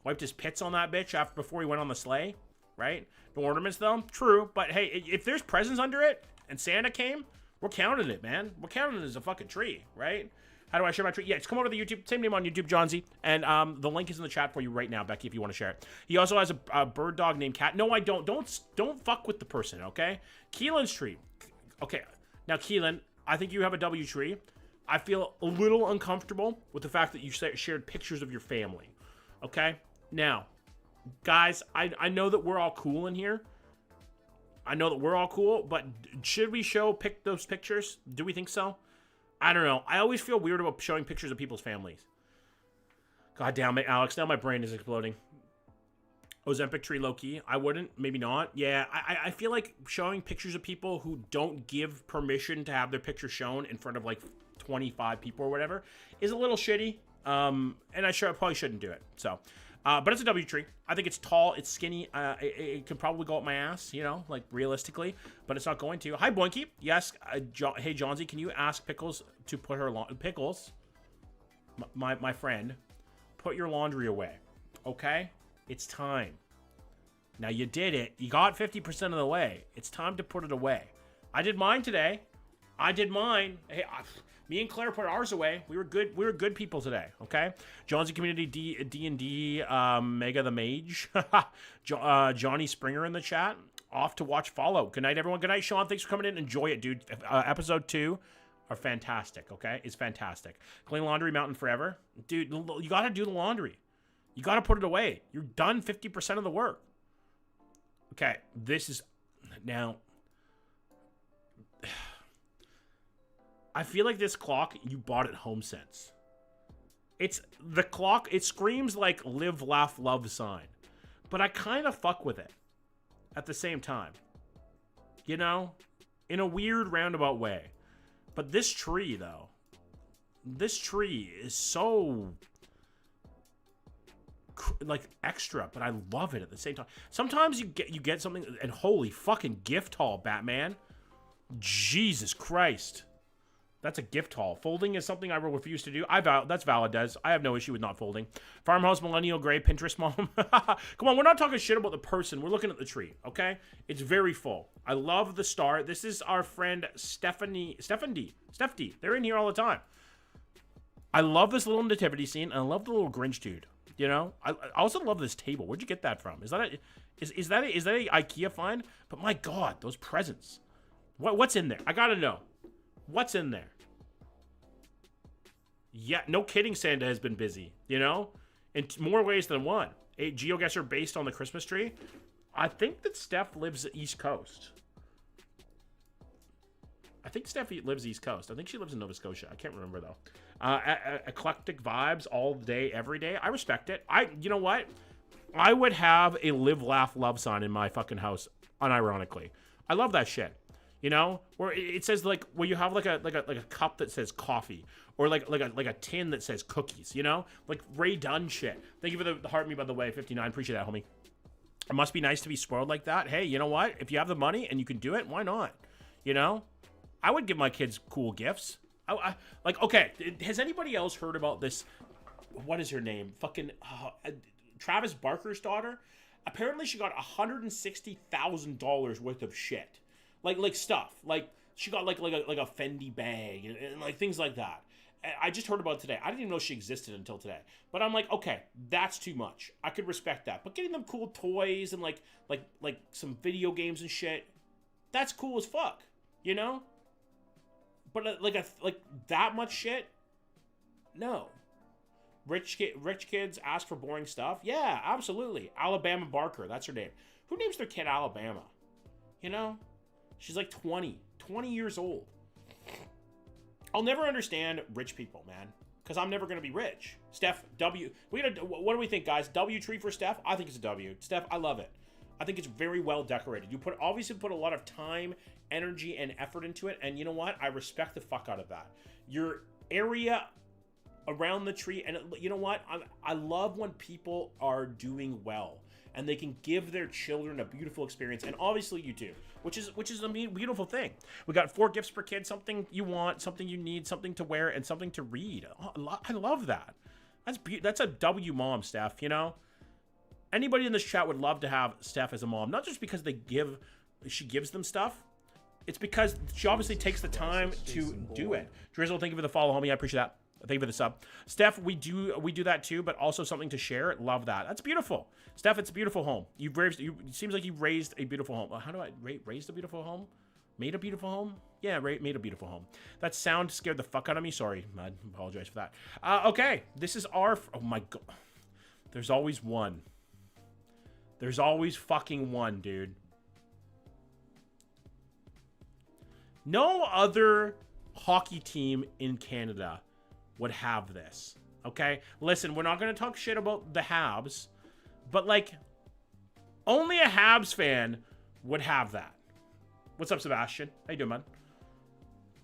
Wiped his pits on that bitch before he went on the sleigh, right? The ornaments, though, true. But hey, if there's presents under it and Santa came, we're counting it, man. We're counting it as a fucking tree, right? How do I share my tree? Yeah, just come over to the YouTube. Same name on YouTube, Johnsy. And the link is in the chat for you right now, Becky, if you want to share it. He also has a bird dog named Cat. No, I don't. Don't fuck with the person, okay? Keelan's tree. Okay, now, Keelan, I think you have a W tree. I feel a little uncomfortable with the fact that you shared pictures of your family, okay? Now, guys, I know that we're all cool in here. I know that we're all cool, but should we pick those pictures? Do we think so? I don't know. I always feel weird about showing pictures of people's families. God damn it, Alex. Now my brain is exploding. Ozempic tree low-key. I wouldn't. Maybe not. Yeah, I feel like showing pictures of people who don't give permission to have their picture shown in front of like 25 people or whatever is a little shitty. And I probably shouldn't do it. So, But it's a W tree. I think it's tall, it's skinny. It could probably go up my ass, you know, like realistically, but it's not going to. Hi, Boinky. Yes. Hey, Johnsy, can you ask Pickles to put her Pickles, my friend, put your laundry away? Okay, it's time. Now you did it. You got 50% of the way. It's time to put it away. I did mine today. I did mine. Hey, me and Claire put ours away. We were good. We were good people today. Okay. Jonesy Community D&D Mega the Mage. Johnny Springer in the chat. Off to watch Follow. Good night, everyone. Good night, Sean. Thanks for coming in. Enjoy it, dude. Episode 2 are fantastic. Okay, it's fantastic. Clean laundry, mountain forever, dude. You got to do the laundry. You got to put it away. You're done 50% of the work. Okay, this is now. I feel like this clock, you bought at HomeSense. It's the clock, it screams like live, laugh, love sign. But I kind of fuck with it at the same time. You know? In a weird roundabout way. But this tree, though. This tree is so like extra, but I love it at the same time. Sometimes you get something, and holy fucking gift haul, Batman. Jesus Christ. That's a gift haul. Folding is something I will refuse to do. That's valid, Des. I have no issue with not folding. Farmhouse, Millennial Gray, Pinterest Mom. Come on, we're not talking shit about the person. We're looking at the tree, okay? It's very full. I love the star. This is our friend Steph D. They're in here all the time. I love this little nativity scene, and I love the little Grinch dude. You know, I also love this table. Where'd you get that from? Is that a IKEA find? But my God, those presents. What's in there? I gotta know. What's in there? Yeah, no kidding. Santa has been busy. You know, in more ways than one. A GeoGuessr based on the Christmas tree. I think that Steph lives East Coast. I think Steph lives East Coast. I think she lives in Nova Scotia. I can't remember though. Eclectic vibes all day, every day. I respect it. You know what? I would have a live, laugh, love sign in my fucking house. Unironically, I love that shit. You know, where it says like where you have like a cup that says coffee, or like a tin that says cookies. You know, like Ray Dunn shit. Thank you for the heart me, by the way. 59. Appreciate that, homie. It must be nice to be spoiled like that. Hey, you know what? If you have the money and you can do it, why not? You know, I would give my kids cool gifts. Like, okay, has anybody else heard about this? What is her name? Fucking Travis Barker's daughter. Apparently, she got $160,000 worth of shit, like stuff. Like she got like a Fendi bag and like things like that. I just heard about it today. I didn't even know she existed until today. But I'm like, okay, that's too much. I could respect that. But getting them cool toys and like some video games and shit, that's cool as fuck. You know? But like that much shit? No. Rich kids ask for boring stuff? Yeah, absolutely. Alabama Barker, that's her name. Who names their kid Alabama? You know? She's like 20 years old. I'll never understand rich people, man, because I'm never going to be rich. Steph, W. What do we think, guys? W tree for Steph? I think it's a W. Steph, I love it. I think it's very well decorated. You obviously put a lot of time, energy, and effort into it, and you know what? I respect the fuck out of that. Your area around the tree, and you know what? I love when people are doing well and they can give their children a beautiful experience, and obviously you do, which is a beautiful thing. We got 4 gifts per kid: something you want, something you need, something to wear, and something to read. Oh, I love that. That's a W mom, Steph. You know, anybody in this chat would love to have Steph as a mom, not just because she gives them stuff. It's because she obviously takes the time to do it. Drizzle, thank you for the follow, homie. I appreciate that. Thank you for the sub. Steph, we do that too, but also something to share. Love that. That's beautiful. Steph, it's a beautiful home. It seems like you raised a beautiful home. How do I raised a beautiful home? Made a beautiful home? Yeah, made a beautiful home. That sound scared the fuck out of me. Sorry, I apologize for that. Okay, this is our. Oh my god. There's always one. There's always fucking one, dude. No other hockey team in Canada would have this, okay? Listen, we're not going to talk shit about the Habs, but, like, only a Habs fan would have that. What's up, Sebastian? How you doing, man?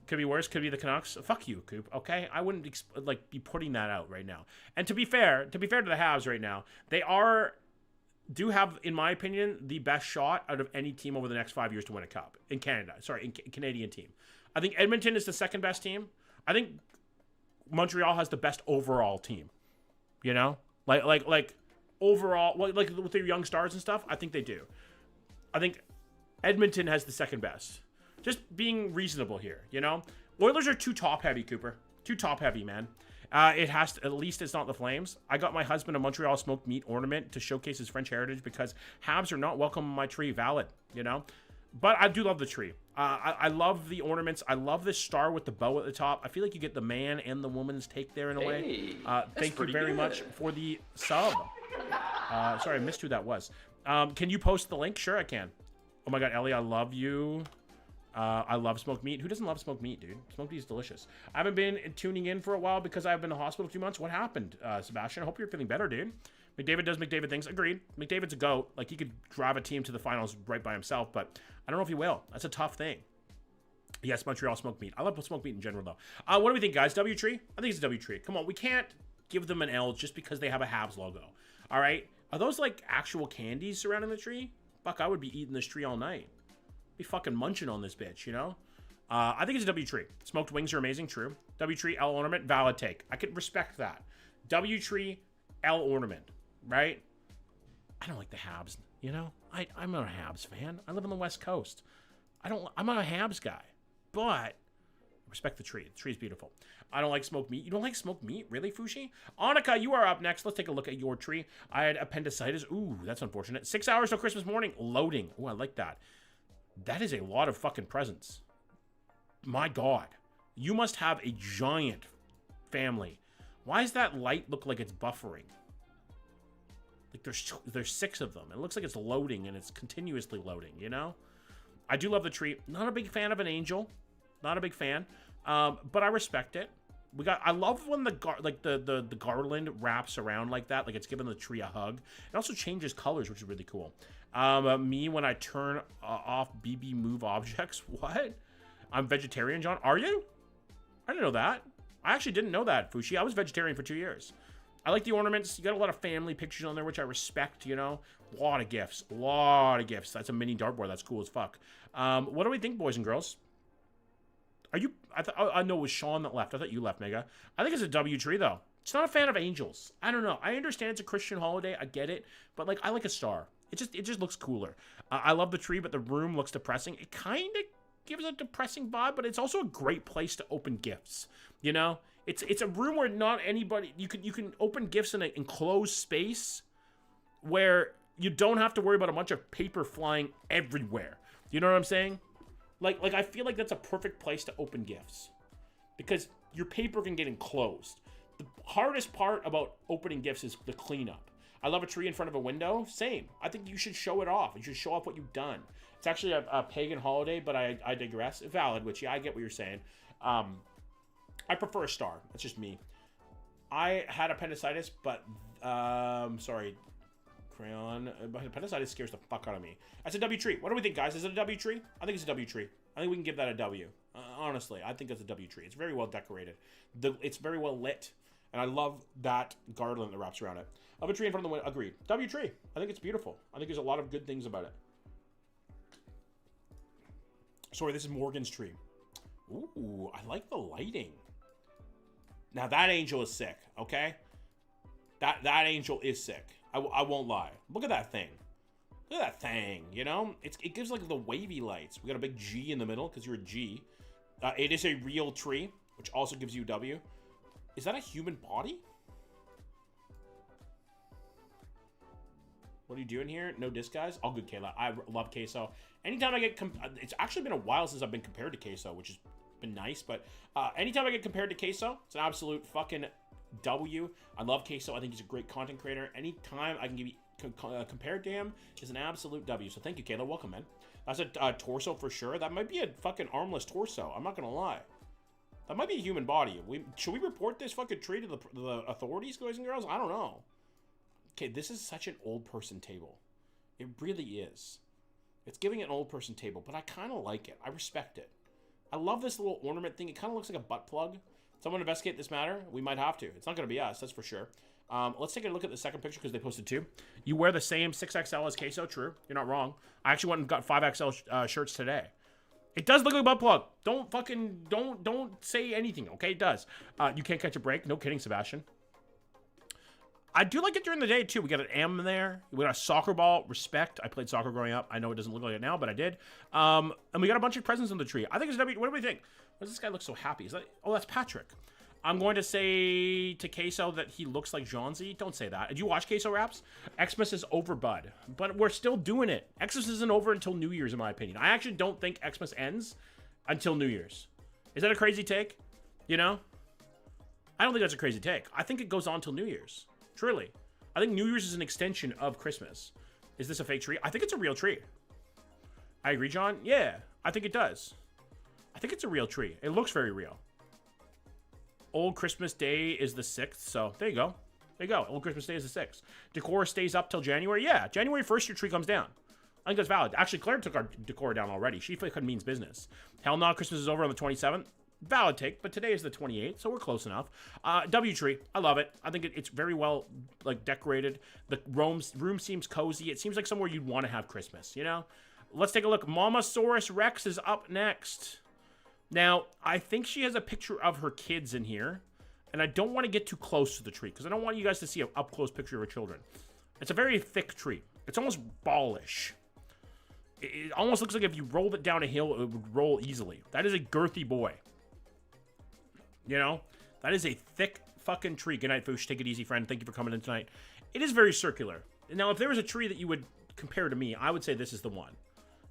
Could be worse. Could be the Canucks. Fuck you, Coop. Okay, I wouldn't be putting that out right now. And to be fair to the Habs right now, they do have, in my opinion, the best shot out of any team over the next 5 years to win a cup in Canada. Sorry, Canadian team. I think Edmonton is the second best team. I think Montreal has the best overall team. You know, like overall, like with their young stars and stuff. I think they do. I think Edmonton has the second best. Just being reasonable here, you know. Oilers are too top heavy, Cooper. Too top heavy, man. It has to, at least it's not the Flames. I got my husband a Montreal smoked meat ornament to showcase his French heritage because Habs are not welcome on my tree. Valid, you know. But I do love the tree. I love the ornaments. I love this star with the bow at the top. I feel like you get the man and the woman's take there in a way. Thank you very much for the sub. Sorry, I missed who that was. Can you post the link? Sure, I can. Oh my God, Ellie, I love you. I love smoked meat. Who doesn't love smoked meat, dude? Smoked meat is delicious. I haven't been tuning in for a while because I've been in the hospital 2 months. What happened, Sebastian? I hope you're feeling better, dude. McDavid does McDavid things. Agreed. McDavid's a GOAT. Like, he could drive a team to the finals right by himself, but I don't know if he will. That's a tough thing. Yes, Montreal smoked meat. I love smoked meat in general, though. What do we think, guys? W Tree? I think it's a W Tree. Come on, we can't give them an L just because they have a Habs logo. All right? Are those, like, actual candies surrounding the tree? Fuck, I would be eating this tree all night. Be fucking munching on this bitch, you know? I think it's a W Tree. Smoked wings are amazing, true. W Tree, L ornament, valid take. I could respect that. W Tree, L ornament, right? I don't like the Habs, you know? I'm not a Habs fan. I live on the West Coast. I'm not a Habs guy. But respect the tree. The tree's beautiful. I don't like smoked meat. You don't like smoked meat? Really, Fushi? Annika, you are up next. Let's take a look at your tree. I had appendicitis. Ooh, that's unfortunate. 6 hours till Christmas morning. Loading. Ooh, I like that. That is a lot of fucking presents. My God. You must have a giant family. Why does that light look like it's buffering? Like there's 6 of them. It looks like it's loading and it's continuously loading, you know? I do love the tree. Not a big fan of an angel. Not a big fan. But I respect it. I love when the garland wraps around like that, like it's giving the tree a hug. It also changes colors, which is really cool. Me when I turn off BB move objects. What? I'm vegetarian, John. Are you? I didn't know that. I actually didn't know that, Fushi. I was vegetarian for 2 years. I like the ornaments. You got a lot of family pictures on there, which I respect, you know. A lot of gifts. A lot of gifts. That's a mini dartboard. That's cool as fuck. What do we think, boys and girls? Are you... I know it was Sean that left. I thought you left, Mega. I think it's a W Tree, though. It's not a fan of angels. I don't know. I understand it's a Christian holiday. I get it. But, like, I like a star. It just looks cooler. I love the tree, but the room looks depressing. It kind of gives a depressing vibe, but it's also a great place to open gifts. You know? It's a room where not anybody... You can open gifts in an enclosed space where you don't have to worry about a bunch of paper flying everywhere. You know what I'm saying? Like I feel like that's a perfect place to open gifts because your paper can get enclosed. The hardest part about opening gifts is the cleanup. I love a tree in front of a window. Same. I think you should show it off. You should show off what you've done. It's actually a pagan holiday, but I digress. Valid, which, yeah, I get what you're saying. I prefer a star. That's just me. I had appendicitis, but, sorry, Crayon. Appendicitis scares the fuck out of me. That's a W Tree. What do we think, guys? Is it a W Tree? I think it's a W Tree. I think we can give that a W. Honestly, I think that's a W Tree. It's very well decorated. It's very well lit. And I love that garland that wraps around it. Of a tree in front of the window. Agreed. W Tree. I think it's beautiful. I think there's a lot of good things about it. Sorry, this is Morgan's tree. Ooh, I like the lighting. Now that angel is sick, okay? That angel is sick. I won't lie. Look at that thing. Look at that thing, you know? It gives like the wavy lights. We got a big G in the middle because you're a G. It is a real tree, which also gives you a W. Is that a human body? What are you doing here? No disc, guys? All good, Kayla. I love Queso. Anytime I get... It's actually been a while since I've been compared to Queso, which has been nice. But anytime I get compared to Queso, it's an absolute fucking W. I love Queso. I think he's a great content creator. Anytime I can be compared to him is an absolute W. So thank you, Kayla. Welcome, man. That's a torso for sure. That might be a fucking armless torso. I'm not going to lie. That might be a human body. Should we report this fucking tree to the authorities, boys and girls? I don't know. Okay, this is such an old person table. It really is. It's giving it an old person table, but I kind of like it. I respect it. I love this little ornament thing. It kind of looks like a butt plug. Someone investigate this matter? We might have to. It's not going to be us, that's for sure. Let's take a look at the second picture because they posted 2. You wear the same 6XL as Queso. True. You're not wrong. I actually went and got 5XL shirts today. It does look like a butt plug. Don't say anything, okay? It does. You can't catch a break. No kidding, Sebastian. I do like it during the day, too. We got an M there. We got a soccer ball. Respect. I played soccer growing up. I know it doesn't look like it now, but I did. And we got a bunch of presents on the tree. I think it's W. What do we think? Why does this guy look so happy? Is that? Oh, that's Patrick. I'm going to say to Queso that he looks like Johnsy. Don't say that. Did you watch Queso Raps? Xmas is over, bud. But we're still doing it. Xmas isn't over until New Year's, in my opinion. I actually don't think Xmas ends until New Year's. Is that a crazy take? You know? I don't think that's a crazy take. I think it goes on till New Year's. Truly. I think New Year's is an extension of Christmas. Is this a fake tree? I think it's a real tree. I agree, John. Yeah, I think it does. I think it's a real tree. It looks very real. Old Christmas Day is the 6th, so there you go. There you go. Old Christmas Day is the 6th. Decor stays up till January. Yeah, January 1st, your tree comes down. I think that's valid. Actually, Claire took our decor down already. She fucking means business. Hell no, Christmas is over on the 27th. Valid take, but today is the 28th, so we're close enough. W tree, I love it. I think it's very well like decorated. The room seems cozy. It seems like somewhere you'd want to have Christmas, you know? Let's take a look. Mamasaurus Rex is up next. Now, I think she has a picture of her kids in here, and I don't want to get too close to the tree because I don't want you guys to see an up-close picture of her children. It's a very thick tree. It's almost ballish. It almost looks like if you rolled it down a hill, it would roll easily. That is a girthy boy. You know, that is a thick fucking tree. Good night, Foosh. Take it easy, friend. Thank you for coming in tonight. It is very circular. Now, if there was a tree that you would compare to me, I would say this is the one.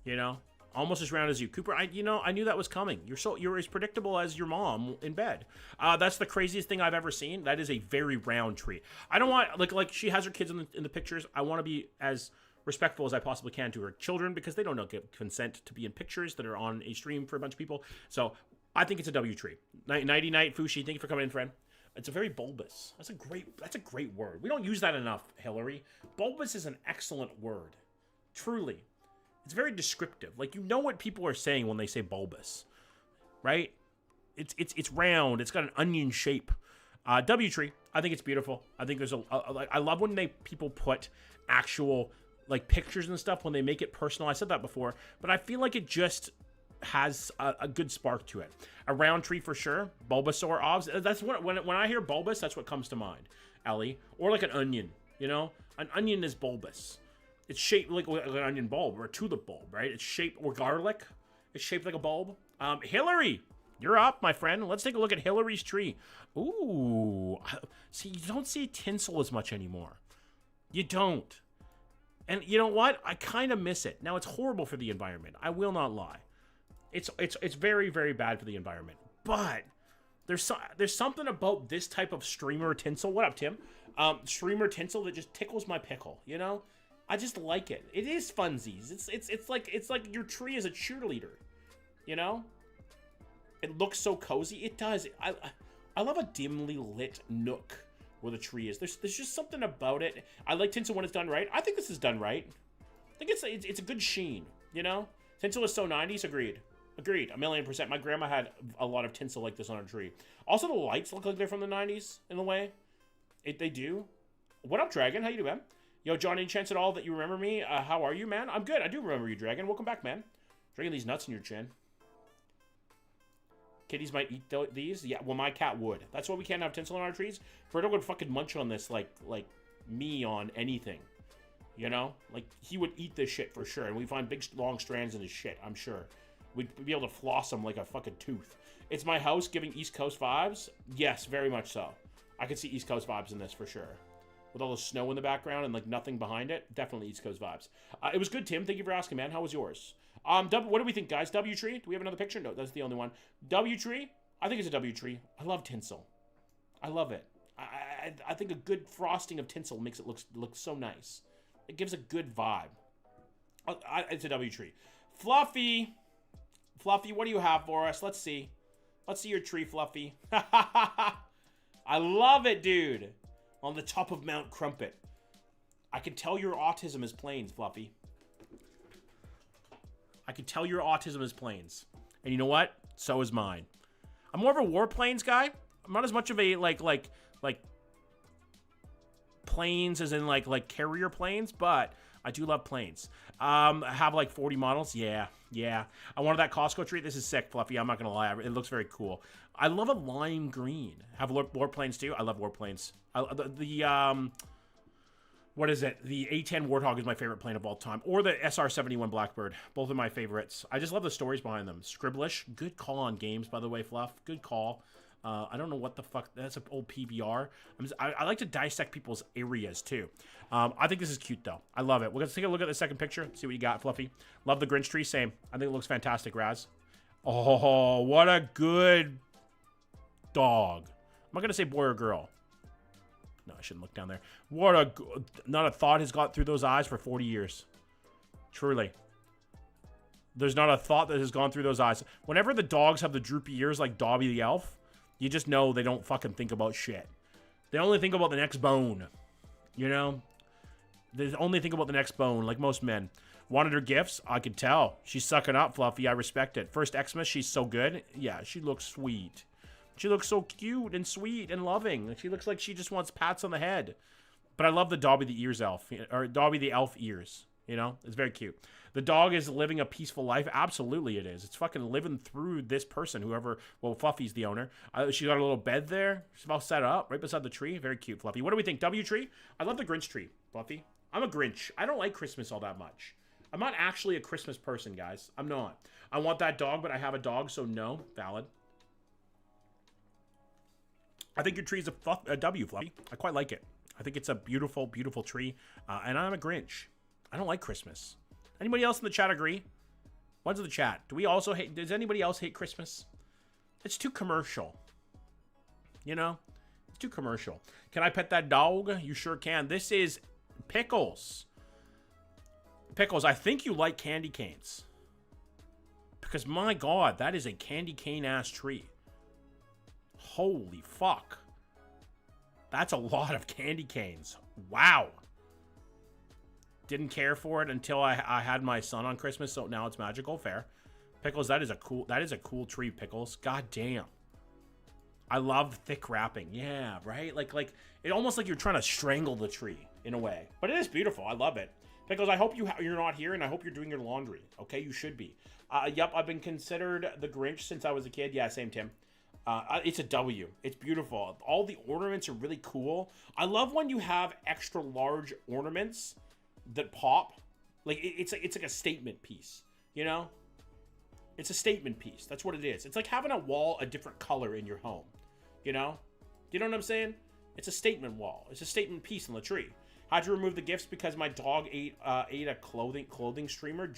You know, almost as round as you, Cooper. I knew that was coming. You're as predictable as your mom in bed. That's the craziest thing I've ever seen. That is a very round tree. I don't want like she has her kids in the pictures. I want to be as respectful as I possibly can to her children because they don't get consent to be in pictures that are on a stream for a bunch of people. So I think it's a W tree. Nighty night, Fushi. Thank you for coming in, friend. It's a very bulbous. That's a great word. We don't use that enough, Hillary. Bulbous is an excellent word. Truly. It's very descriptive. Like, you know what people are saying when they say bulbous, right? It's round. It's got an onion shape. W tree. I think it's beautiful. I think there's I love when people put actual like pictures and stuff when they make it personal. I said that before, but I feel like it just has a good spark to it. A round tree for sure. Bulbasaur obs. That's what when I hear bulbous, that's what comes to mind, Ellie. Or like an onion. You know, an onion is bulbous. It's shaped like an onion bulb or a tulip bulb, right? It's shaped, or garlic. It's shaped like a bulb. Hillary, you're up, my friend. Let's take a look at Hillary's tree. Ooh, see, you don't see tinsel as much anymore. You don't. And you know what? I kind of miss it. Now, it's horrible for the environment. I will not lie. It's very, very bad for the environment. But there's something about this type of streamer tinsel. What up, Tim? Streamer tinsel that just tickles my pickle, you know? I just like it. It is funsies. It's like your tree is a cheerleader, you know? It looks so cozy. It does. I love a dimly lit nook where the tree is. There's just something about it. I like tinsel when it's done right. I think this is done right. I think it's a good sheen, you know? Tinsel is so 90s. Agreed, 1,000,000%. My grandma had a lot of tinsel like this on her tree. Also, the lights look like they're from the 90s in a way. They do. What up, Dragon? How you doing, man? Yo, John, any chance at all that you remember me? How are you, man? I'm good. I do remember you, Dragon. Welcome back, man. Drinking these nuts in your chin. Kitties might eat these? Yeah, well, my cat would. That's why we can't have tinsel on our trees. Fredo would fucking munch on this like me on anything. You know? Like, he would eat this shit for sure. And we find big, long strands in his shit, I'm sure. We'd be able to floss him like a fucking tooth. It's my house giving East Coast vibes? Yes, very much so. I could see East Coast vibes in this for sure. With all the snow in the background and like nothing behind it, definitely East Coast vibes. It was good, Tim. Thank you for asking, man. How was yours? What do we think, guys? W tree? Do we have another picture? No, that's the only one. W tree? I think it's a W tree. I love tinsel. I love it. I think a good frosting of tinsel makes it look so nice. It gives a good vibe. It's a W tree. Fluffy, what do you have for us? Let's see. Let's see your tree, Fluffy. I love it, dude. On the top of Mount Crumpet. I can tell your autism is planes, Fluffy. I can tell your autism is planes. And you know what? So is mine. I'm more of a warplanes guy. I'm not as much of a like planes as in like carrier planes, but I do love planes. I have like 40 models. Yeah. I wanted that Costco tree. This is sick, Fluffy. I'm not gonna lie. It looks very cool. I love a lime green. Have warplanes too. I love warplanes. What is it? The A-10 Warthog is my favorite plane of all time. Or the SR-71 Blackbird. Both of my favorites. I just love the stories behind them. Scribblish. Good call on games, by the way, Fluff. Good call. I don't know what the fuck. That's an old PBR. I like to dissect people's areas, too. I think this is cute, though. I love it. We're going to take a look at the second picture. See what you got, Fluffy. Love the Grinch tree. Same. I think it looks fantastic, Raz. Oh, what a good dog. I'm not going to say boy or girl. No, I shouldn't look down there. Not a thought has got through those eyes for 40 years. Truly. There's not a thought that has gone through those eyes. Whenever the dogs have the droopy ears like Dobby the elf, you just know they don't fucking think about shit. They only think about the next bone. You know? They only think about the next bone, like most men. Wanted her gifts? I could tell. She's sucking up, Fluffy. I respect it. First Xmas, she's so good. Yeah, she looks sweet. She looks so cute and sweet and loving. She looks like she just wants pats on the head. But I love the Dobby the ears elf, or Dobby the elf ears. You know, it's very cute. The dog is living a peaceful life. Absolutely, it is. It's fucking living through this person, whoever. Well, Fluffy's the owner. She got a little bed there. She's all set up right beside the tree. Very cute, Fluffy. What do we think? W tree? I love the Grinch tree, Fluffy. I'm a Grinch. I don't like Christmas all that much. I'm not actually a Christmas person, guys. I'm not. I want that dog, but I have a dog, so no. Valid. I think your tree is a W, Fluffy. I quite like it. I think it's a beautiful, beautiful tree. And I'm a Grinch. I don't like Christmas. Anybody else in the chat agree? One's in the chat. Do we also hate... Does anybody else hate Christmas? It's too commercial. You know? It's too commercial. Can I pet that dog? You sure can. This is Pickles. Pickles, I think you like candy canes. Because, my God, that is a candy cane-ass tree. Holy fuck. That's a lot of candy canes. Wow. Didn't care for it until I had my son on Christmas, so now it's magical. Fair. Pickles, that is a cool tree, Pickles. God damn. I love thick wrapping. Yeah, right? Like it almost like you're trying to strangle the tree in a way. But it is beautiful. I love it. Pickles, I hope you're not here, and I hope you're doing your laundry. Okay, you should be. Yep, I've been considered the Grinch since I was a kid. Yeah, same, Tim. It's a W. It's beautiful. All the ornaments are really cool. I love when you have extra large ornaments that pop. Like it's like a statement piece, you know? It's a statement piece. That's what it is. It's like having a wall a different color in your home, you know? Do you know what I'm saying? It's a statement wall. It's a statement piece on the tree. Had to remove the gifts because my dog ate a clothing streamer.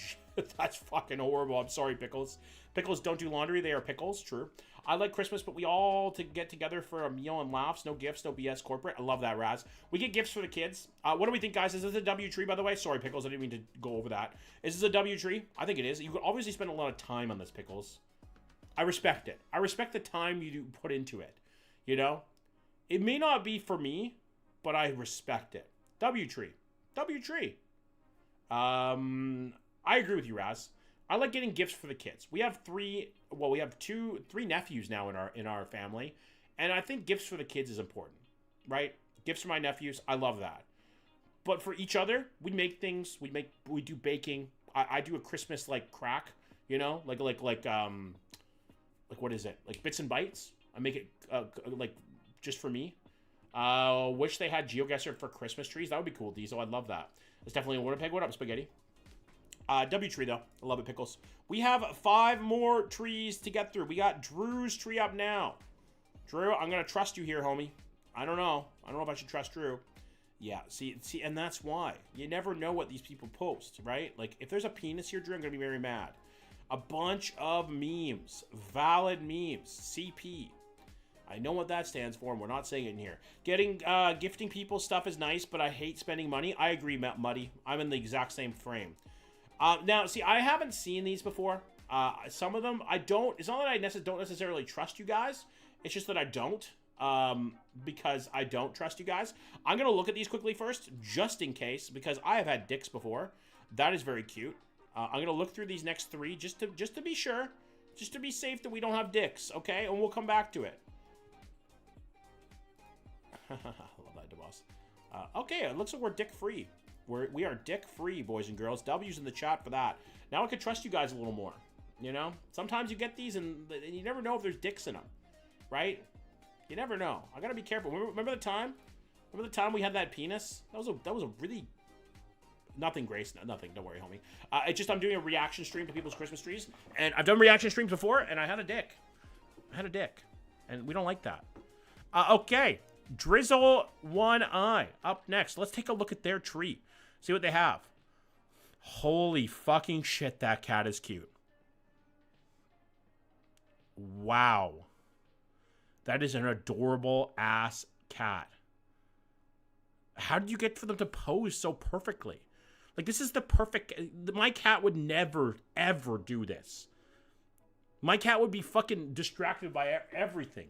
That's fucking horrible. I'm sorry, Pickles. Pickles don't do laundry. They are pickles. True. I like Christmas, but we all to get together for a meal and laughs. No gifts, no BS corporate. I love that, Raz. We get gifts for the kids. What do we think, guys? Is this a W tree, by the way? Sorry, Pickles. I didn't mean to go over that. Is this a W tree? I think it is. You could obviously spend a lot of time on this, Pickles. I respect it. I respect the time you do put into it. You know? It may not be for me, but I respect it. W tree. W tree. I agree with you, Raz. I like getting gifts for the kids. We have three nephews now in our family, and I think gifts for the kids is important, right? Gifts for my nephews, I love that. But for each other, we make things. We do baking. I do a Christmas like crack, you know, like what is it? Like bits and bites. I make it like just for me. Wish they had GeoGuessr for Christmas trees. That would be cool, Diesel. I'd love that. It's definitely a Winnipeg. What up, Spaghetti? W tree, though. I love it, Pickles. We have 5 more trees to get through. We got Drew's tree up now. Drew, I'm going to trust you here, homie. I don't know. I don't know if I should trust Drew. Yeah, see, and that's why. You never know what these people post, right? Like, if there's a penis here, Drew, I'm going to be very mad. A bunch of memes. Valid memes. CP. I know what that stands for, and we're not saying it in here. Gifting people stuff is nice, but I hate spending money. I agree, Muddy. I'm in the exact same frame. Now, see, I haven't seen these before. Some of them, I don't. It's not that I don't necessarily trust you guys. It's just that I don't, because I don't trust you guys. I'm going to look at these quickly first, just in case, because I have had dicks before. That is very cute. I'm going to look through these next 3 just to be sure. Just to be safe that we don't have dicks, okay? And we'll come back to it. I love that, DeBoss. Okay, it looks like we're dick-free. We are dick-free, boys and girls. W's in the chat for that. Now I can trust you guys a little more, you know? Sometimes you get these and you never know if there's dicks in them, right? You never know. I gotta be careful. Remember the time? Remember the time we had that penis? That was a really... Nothing, Grace. Nothing. Don't worry, homie. It's just I'm doing a reaction stream to people's Christmas trees. And I've done reaction streams before, and I had a dick. And we don't like that. Okay. Drizzle One Eye. Up next. Let's take a look at their tree. See what they have. Holy fucking shit, that cat is cute. Wow. That is an adorable ass cat. How did you get for them to pose so perfectly? Like, this is the perfect... My cat would never, ever do this. My cat would be fucking distracted by everything.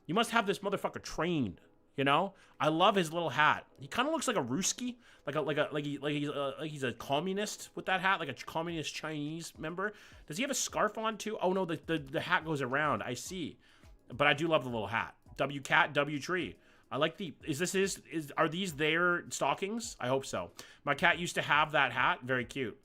You must have this motherfucker trained, you know? I love his little hat. He kind of looks like a Ruski. Like he's a communist with that hat. Like a communist Chinese member. Does he have a scarf on, too? Oh, no, the hat goes around. I see. But I do love the little hat. W cat, W tree. I like the... Are these their stockings? I hope so. My cat used to have that hat. Very cute.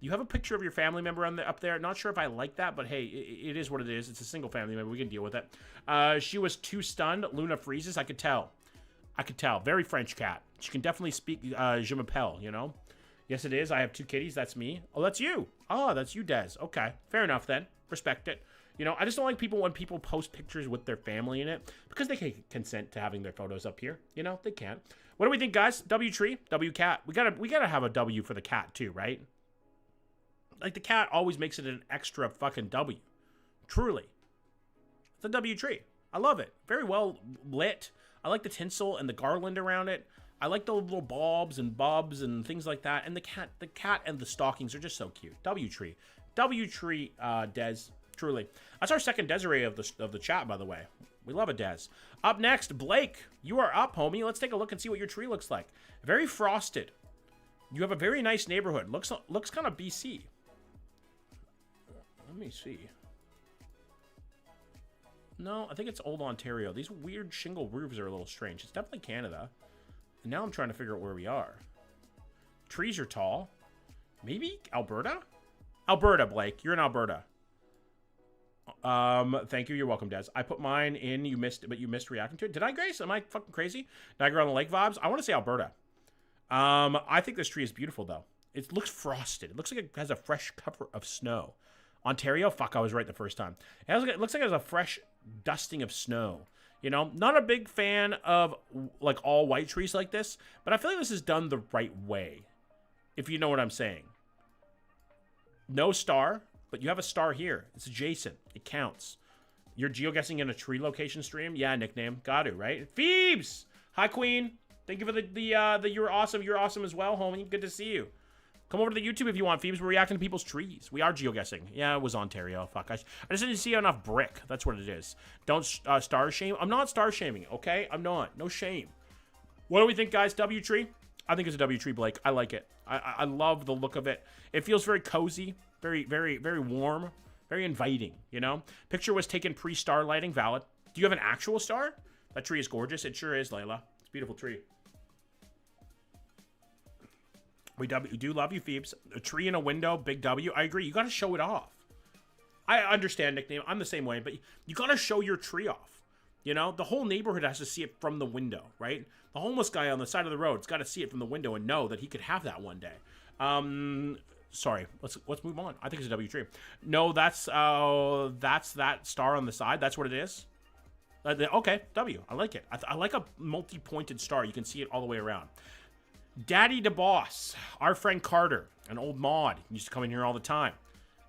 You have a picture of your family member up there. Not sure if I like that, but hey, it is what it is. It's a single family member. We can deal with it. She was too stunned. Luna freezes. I could tell. Very French cat. She can definitely speak je m'appelle, you know? Yes, it is. I have 2 kitties. That's me. Oh, that's you. Oh, that's you, Des. Okay. Fair enough, then. Respect it. You know, I just don't like when people post pictures with their family in it because they can consent to having their photos up here. You know, they can't. What do we think, guys? W tree, W cat. We gotta have a W for the cat too, right? Like the cat always makes it an extra fucking W. Truly, it's a W tree. I love it. Very well lit. I like the tinsel and the garland around it. I like the little bulbs and bubs and things like that. And the cat and the stockings are just so cute. W tree, Des. Truly. That's our second Desiree of the chat, by the way. We love a Des. Up next, Blake. You are up, homie. Let's take a look and see what your tree looks like. Very frosted. You have a very nice neighborhood. Looks kind of BC. Let me see. No, I think it's old Ontario. These weird shingle roofs are a little strange. It's definitely Canada. And now I'm trying to figure out where we are. Trees are tall. Maybe Alberta? Alberta, Blake. You're in Alberta. Thank you. You're welcome, Des. I put mine in. You missed reacting to it. Did I, Grace? Am I fucking crazy? Niagara on the Lake vibes? I want to say Alberta. I think this tree is beautiful, though. It looks frosted. It looks like it has a fresh cover of snow. Ontario? Fuck, I was right the first time. It looks like it has a fresh dusting of snow. You know, not a big fan of, like, all white trees like this, but I feel like this is done the right way, if you know what I'm saying. No star. But you have a star here. It's adjacent. It counts. You're geoguessing in a tree location stream? Yeah, nickname. Got to, right? Phoebes! Hi, Queen. Thank you for the you're awesome. You're awesome as well, homie. Good to see you. Come over to the YouTube if you want, Phoebes. We're reacting to people's trees. We are geoguessing. Yeah, it was Ontario. Fuck. I just didn't see enough brick. That's what it is. Don't star shame. I'm not star shaming, okay? I'm not. No shame. What do we think, guys? W tree? I think it's a W tree, Blake. I like it. I love the look of it. It feels very cozy. Very, very, very warm. Very inviting, you know? Picture was taken pre-star lighting. Valid. Do you have an actual star? That tree is gorgeous. It sure is, Layla. It's a beautiful tree. We do love you, Phoebes. A tree in a window, big W. I agree. You got to show it off. I understand, nickname. I'm the same way, but you got to show your tree off. You know? The whole neighborhood has to see it from the window, right? The homeless guy on the side of the road's got to see it from the window and know that he could have that one day. Sorry, let's move on. I think it's a W tree. No, that's that star on the side. That's what it is. Okay, W. I like it. I like a multi-pointed star. You can see it all the way around. Daddy DeBoss, our friend Carter, an old mod, he used to come in here all the time.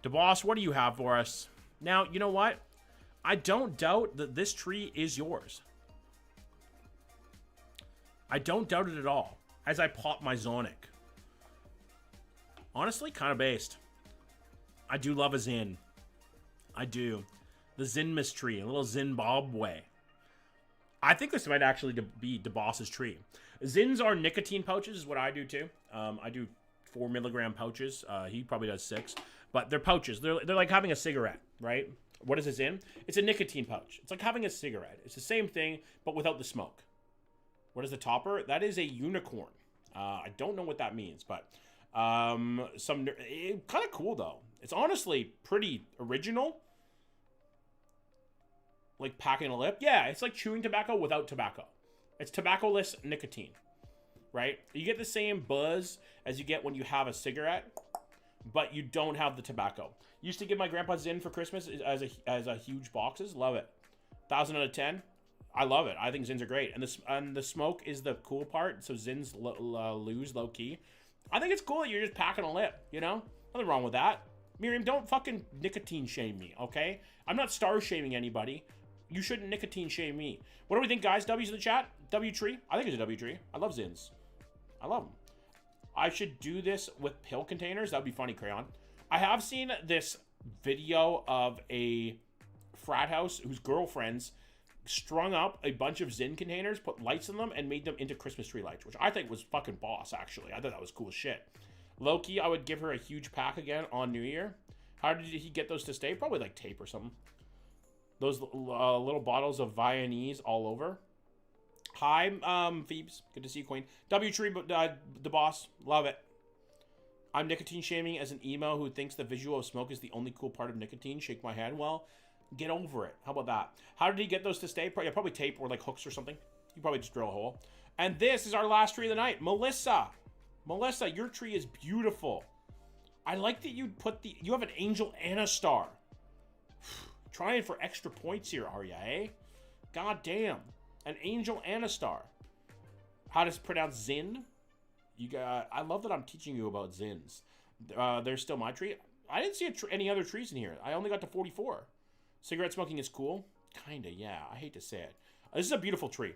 DeBoss, what do you have for us? Now, you know what? I don't doubt that this tree is yours. I don't doubt it at all. As I pop my Zonic. Honestly, kind of based. I do love a Zin. I do. The Zinmas tree, a little Zimbabwe. I think this might actually be DeBoss's tree. Zins are nicotine pouches, is what I do too. I do 4 milligram pouches. He probably does 6. But they're pouches. They're like having a cigarette, right? What is this in? It's a nicotine pouch. It's like having a cigarette. It's the same thing, but without the smoke. What is the topper? That is a unicorn. I don't know what that means, but kind of cool though. It's honestly pretty original. Like packing a lip. Yeah, it's like chewing tobacco without tobacco. It's tobacco-less nicotine, right? You get the same buzz as you get when you have a cigarette, but you don't have the tobacco. Used to give my grandpa Zyn for Christmas as a huge boxes. Love it. 1,000 out of 10. I love it. I think Zyns are great. And the smoke is the cool part. So Zyns lose low key. I think it's cool that you're just packing a lip, you know? Nothing wrong with that. Miriam, don't fucking nicotine shame me, okay? I'm not star shaming anybody. You shouldn't nicotine shame me. What do we think, guys? W's in the chat? W tree? I think it's a W tree. I love Zyns. I love them. I should do this with pill containers. That would be funny, Crayon. I have seen this video of a frat house whose girlfriends strung up a bunch of Zyn containers, put lights in them, and made them into Christmas tree lights, which I think was fucking boss, actually. I thought that was cool as shit. Low-key, I would give her a huge pack again on New Year. How did he get those to stay? Probably like tape or something. Those little bottles of Viennese all over. Hi, Phoebes. Good to see you, Queen. W Tree, the boss. Love it. I'm nicotine shaming as an emo who thinks the visual of smoke is the only cool part of nicotine. Shake my head. Well, get over it. How about that? How did he get those to stay? Probably tape or like hooks or something. You probably just drill a hole. And this is our last tree of the night. Melissa. Melissa, your tree is beautiful. I like that you have an angel and a star. Trying for extra points here, are ya, eh? God damn. An angel and a star. How to pronounce Zyn? I love that I'm teaching you about Zyns. There's still my tree. I didn't see any other trees in here. I only got to 44. Cigarette smoking is cool. Kinda, yeah. I hate to say it. This is a beautiful tree.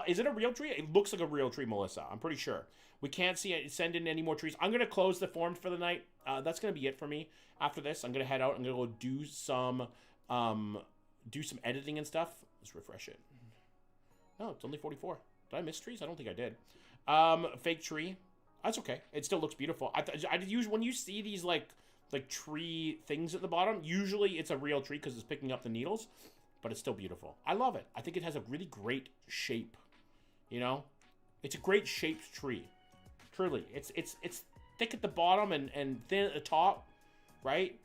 Is it a real tree? It looks like a real tree, Melissa. I'm pretty sure. We can't send in any more trees. I'm going to close the form for the night. That's going to be it for me. After this, I'm going to head out. I'm going to go do some editing and stuff. Let's refresh it. No, it's only 44. Did I miss trees? I don't think I did. Fake tree. That's okay. It still looks beautiful. When you see these like tree things at the bottom, usually it's a real tree because it's picking up the needles, but it's still beautiful. I love it. I think it has a really great shape. You know, it's a great shaped tree. Truly, it's thick at the bottom and thin at the top, right?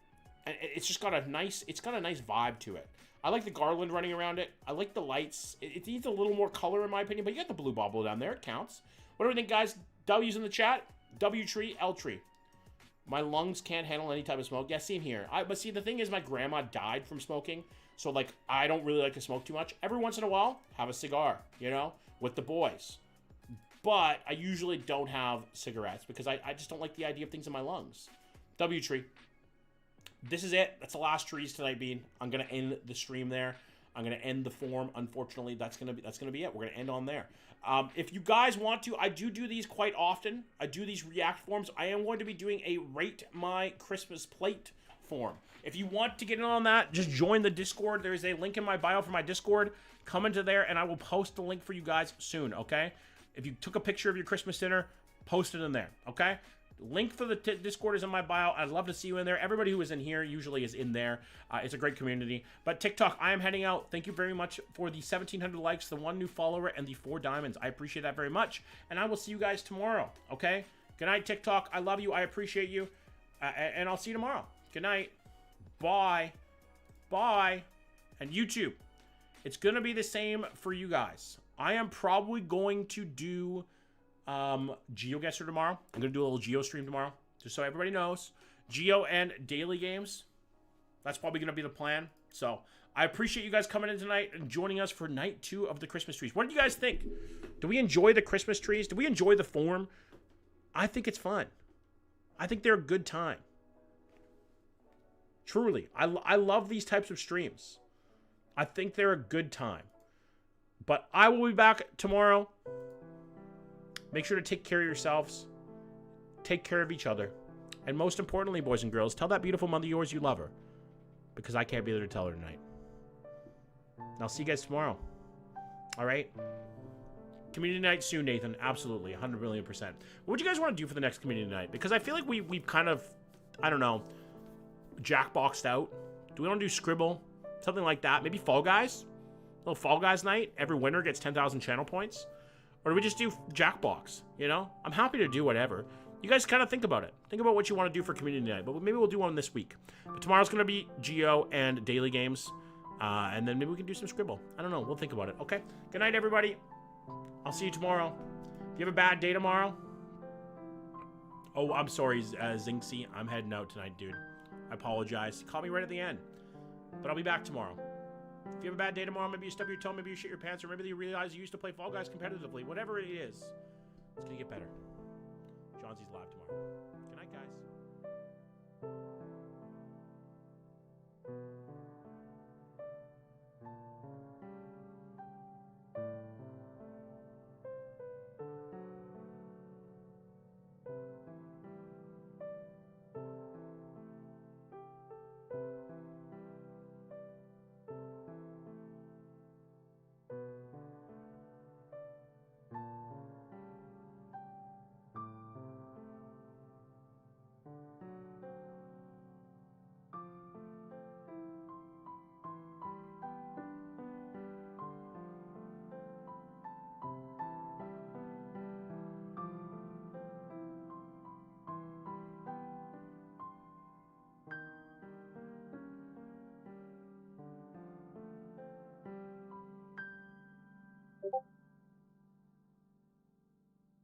And it's just got a nice vibe to it. I like the garland running around it. I like the lights. It needs a little more color in my opinion, but you got the blue bauble down there. It counts. What do we think, guys? W's in the chat. W tree, L tree. My lungs can't handle any type of smoke. Yeah, same here. But see, the thing is, my grandma died from smoking, so like I don't really like to smoke too much. Every once in a while, have a cigar, you know, with the boys. But I usually don't have cigarettes because I just don't like the idea of things in my lungs. W tree. This is it. That's the last trees tonight, Bean. I'm gonna end the stream there. I'm gonna end the form. Unfortunately, that's gonna be it. We're gonna end on there. If you guys want to, I do these quite often. I do these react forms. I am going to be doing a rate my Christmas plate form. If you want to get in on that, just join the Discord. There is a link in my bio for my Discord. Come into there, and I will post the link for you guys soon. Okay? If you took a picture of your Christmas dinner, post it in there. Okay? Link for the Discord is in my bio. I'd love to see you in there. Everybody who is in here usually is in there. It's a great community. But TikTok, I am heading out. Thank you very much for the 1,700 likes, the 1 new follower, and the 4 diamonds. I appreciate that very much. And I will see you guys tomorrow, okay? Good night, TikTok. I love you. I appreciate you. And I'll see you tomorrow. Good night. Bye. Bye. And YouTube, it's going to be the same for you guys. I am probably going to do GeoGuessr tomorrow. I'm gonna do a little Geo stream tomorrow, just so everybody knows. Geo and daily games. That's probably gonna be the plan. So I appreciate you guys coming in tonight and joining us for night 2 of the Christmas trees. What did you guys think? Do we enjoy the Christmas trees? Do we enjoy the form? I think it's fun. I think they're a good time. Truly, I love these types of streams. I think they're a good time. But I will be back tomorrow. Make sure to take care of yourselves. Take care of each other. And most importantly, boys and girls, tell that beautiful mother of yours you love her. Because I can't be there to tell her tonight. And I'll see you guys tomorrow. All right? Community night soon, Nathan. Absolutely. 100 million%. What would you guys want to do for the next community night? Because I feel like we've kind of, I don't know, Jackboxed out. Do we want to do Scribble? Something like that. Maybe Fall Guys? A little Fall Guys night. Every winner gets 10,000 channel points. Or do we just do Jackbox? You know? I'm happy to do whatever. You guys kind of think about it. Think about what you want to do for community night. But maybe we'll do one this week. But tomorrow's going to be Geo and daily games. And then maybe we can do some Scribble. I don't know. We'll think about it. Okay? Good night, everybody. I'll see you tomorrow. If you have a bad day tomorrow. Oh, I'm sorry, Zinxie. I'm heading out tonight, dude. I apologize. Call me right at the end. But I'll be back tomorrow. If you have a bad day tomorrow, maybe you stub your toe, maybe you shit your pants, or maybe you realize you used to play Fall Guys competitively. Whatever it is, it's going to get better. Johnsy's live tomorrow. Good night, guys.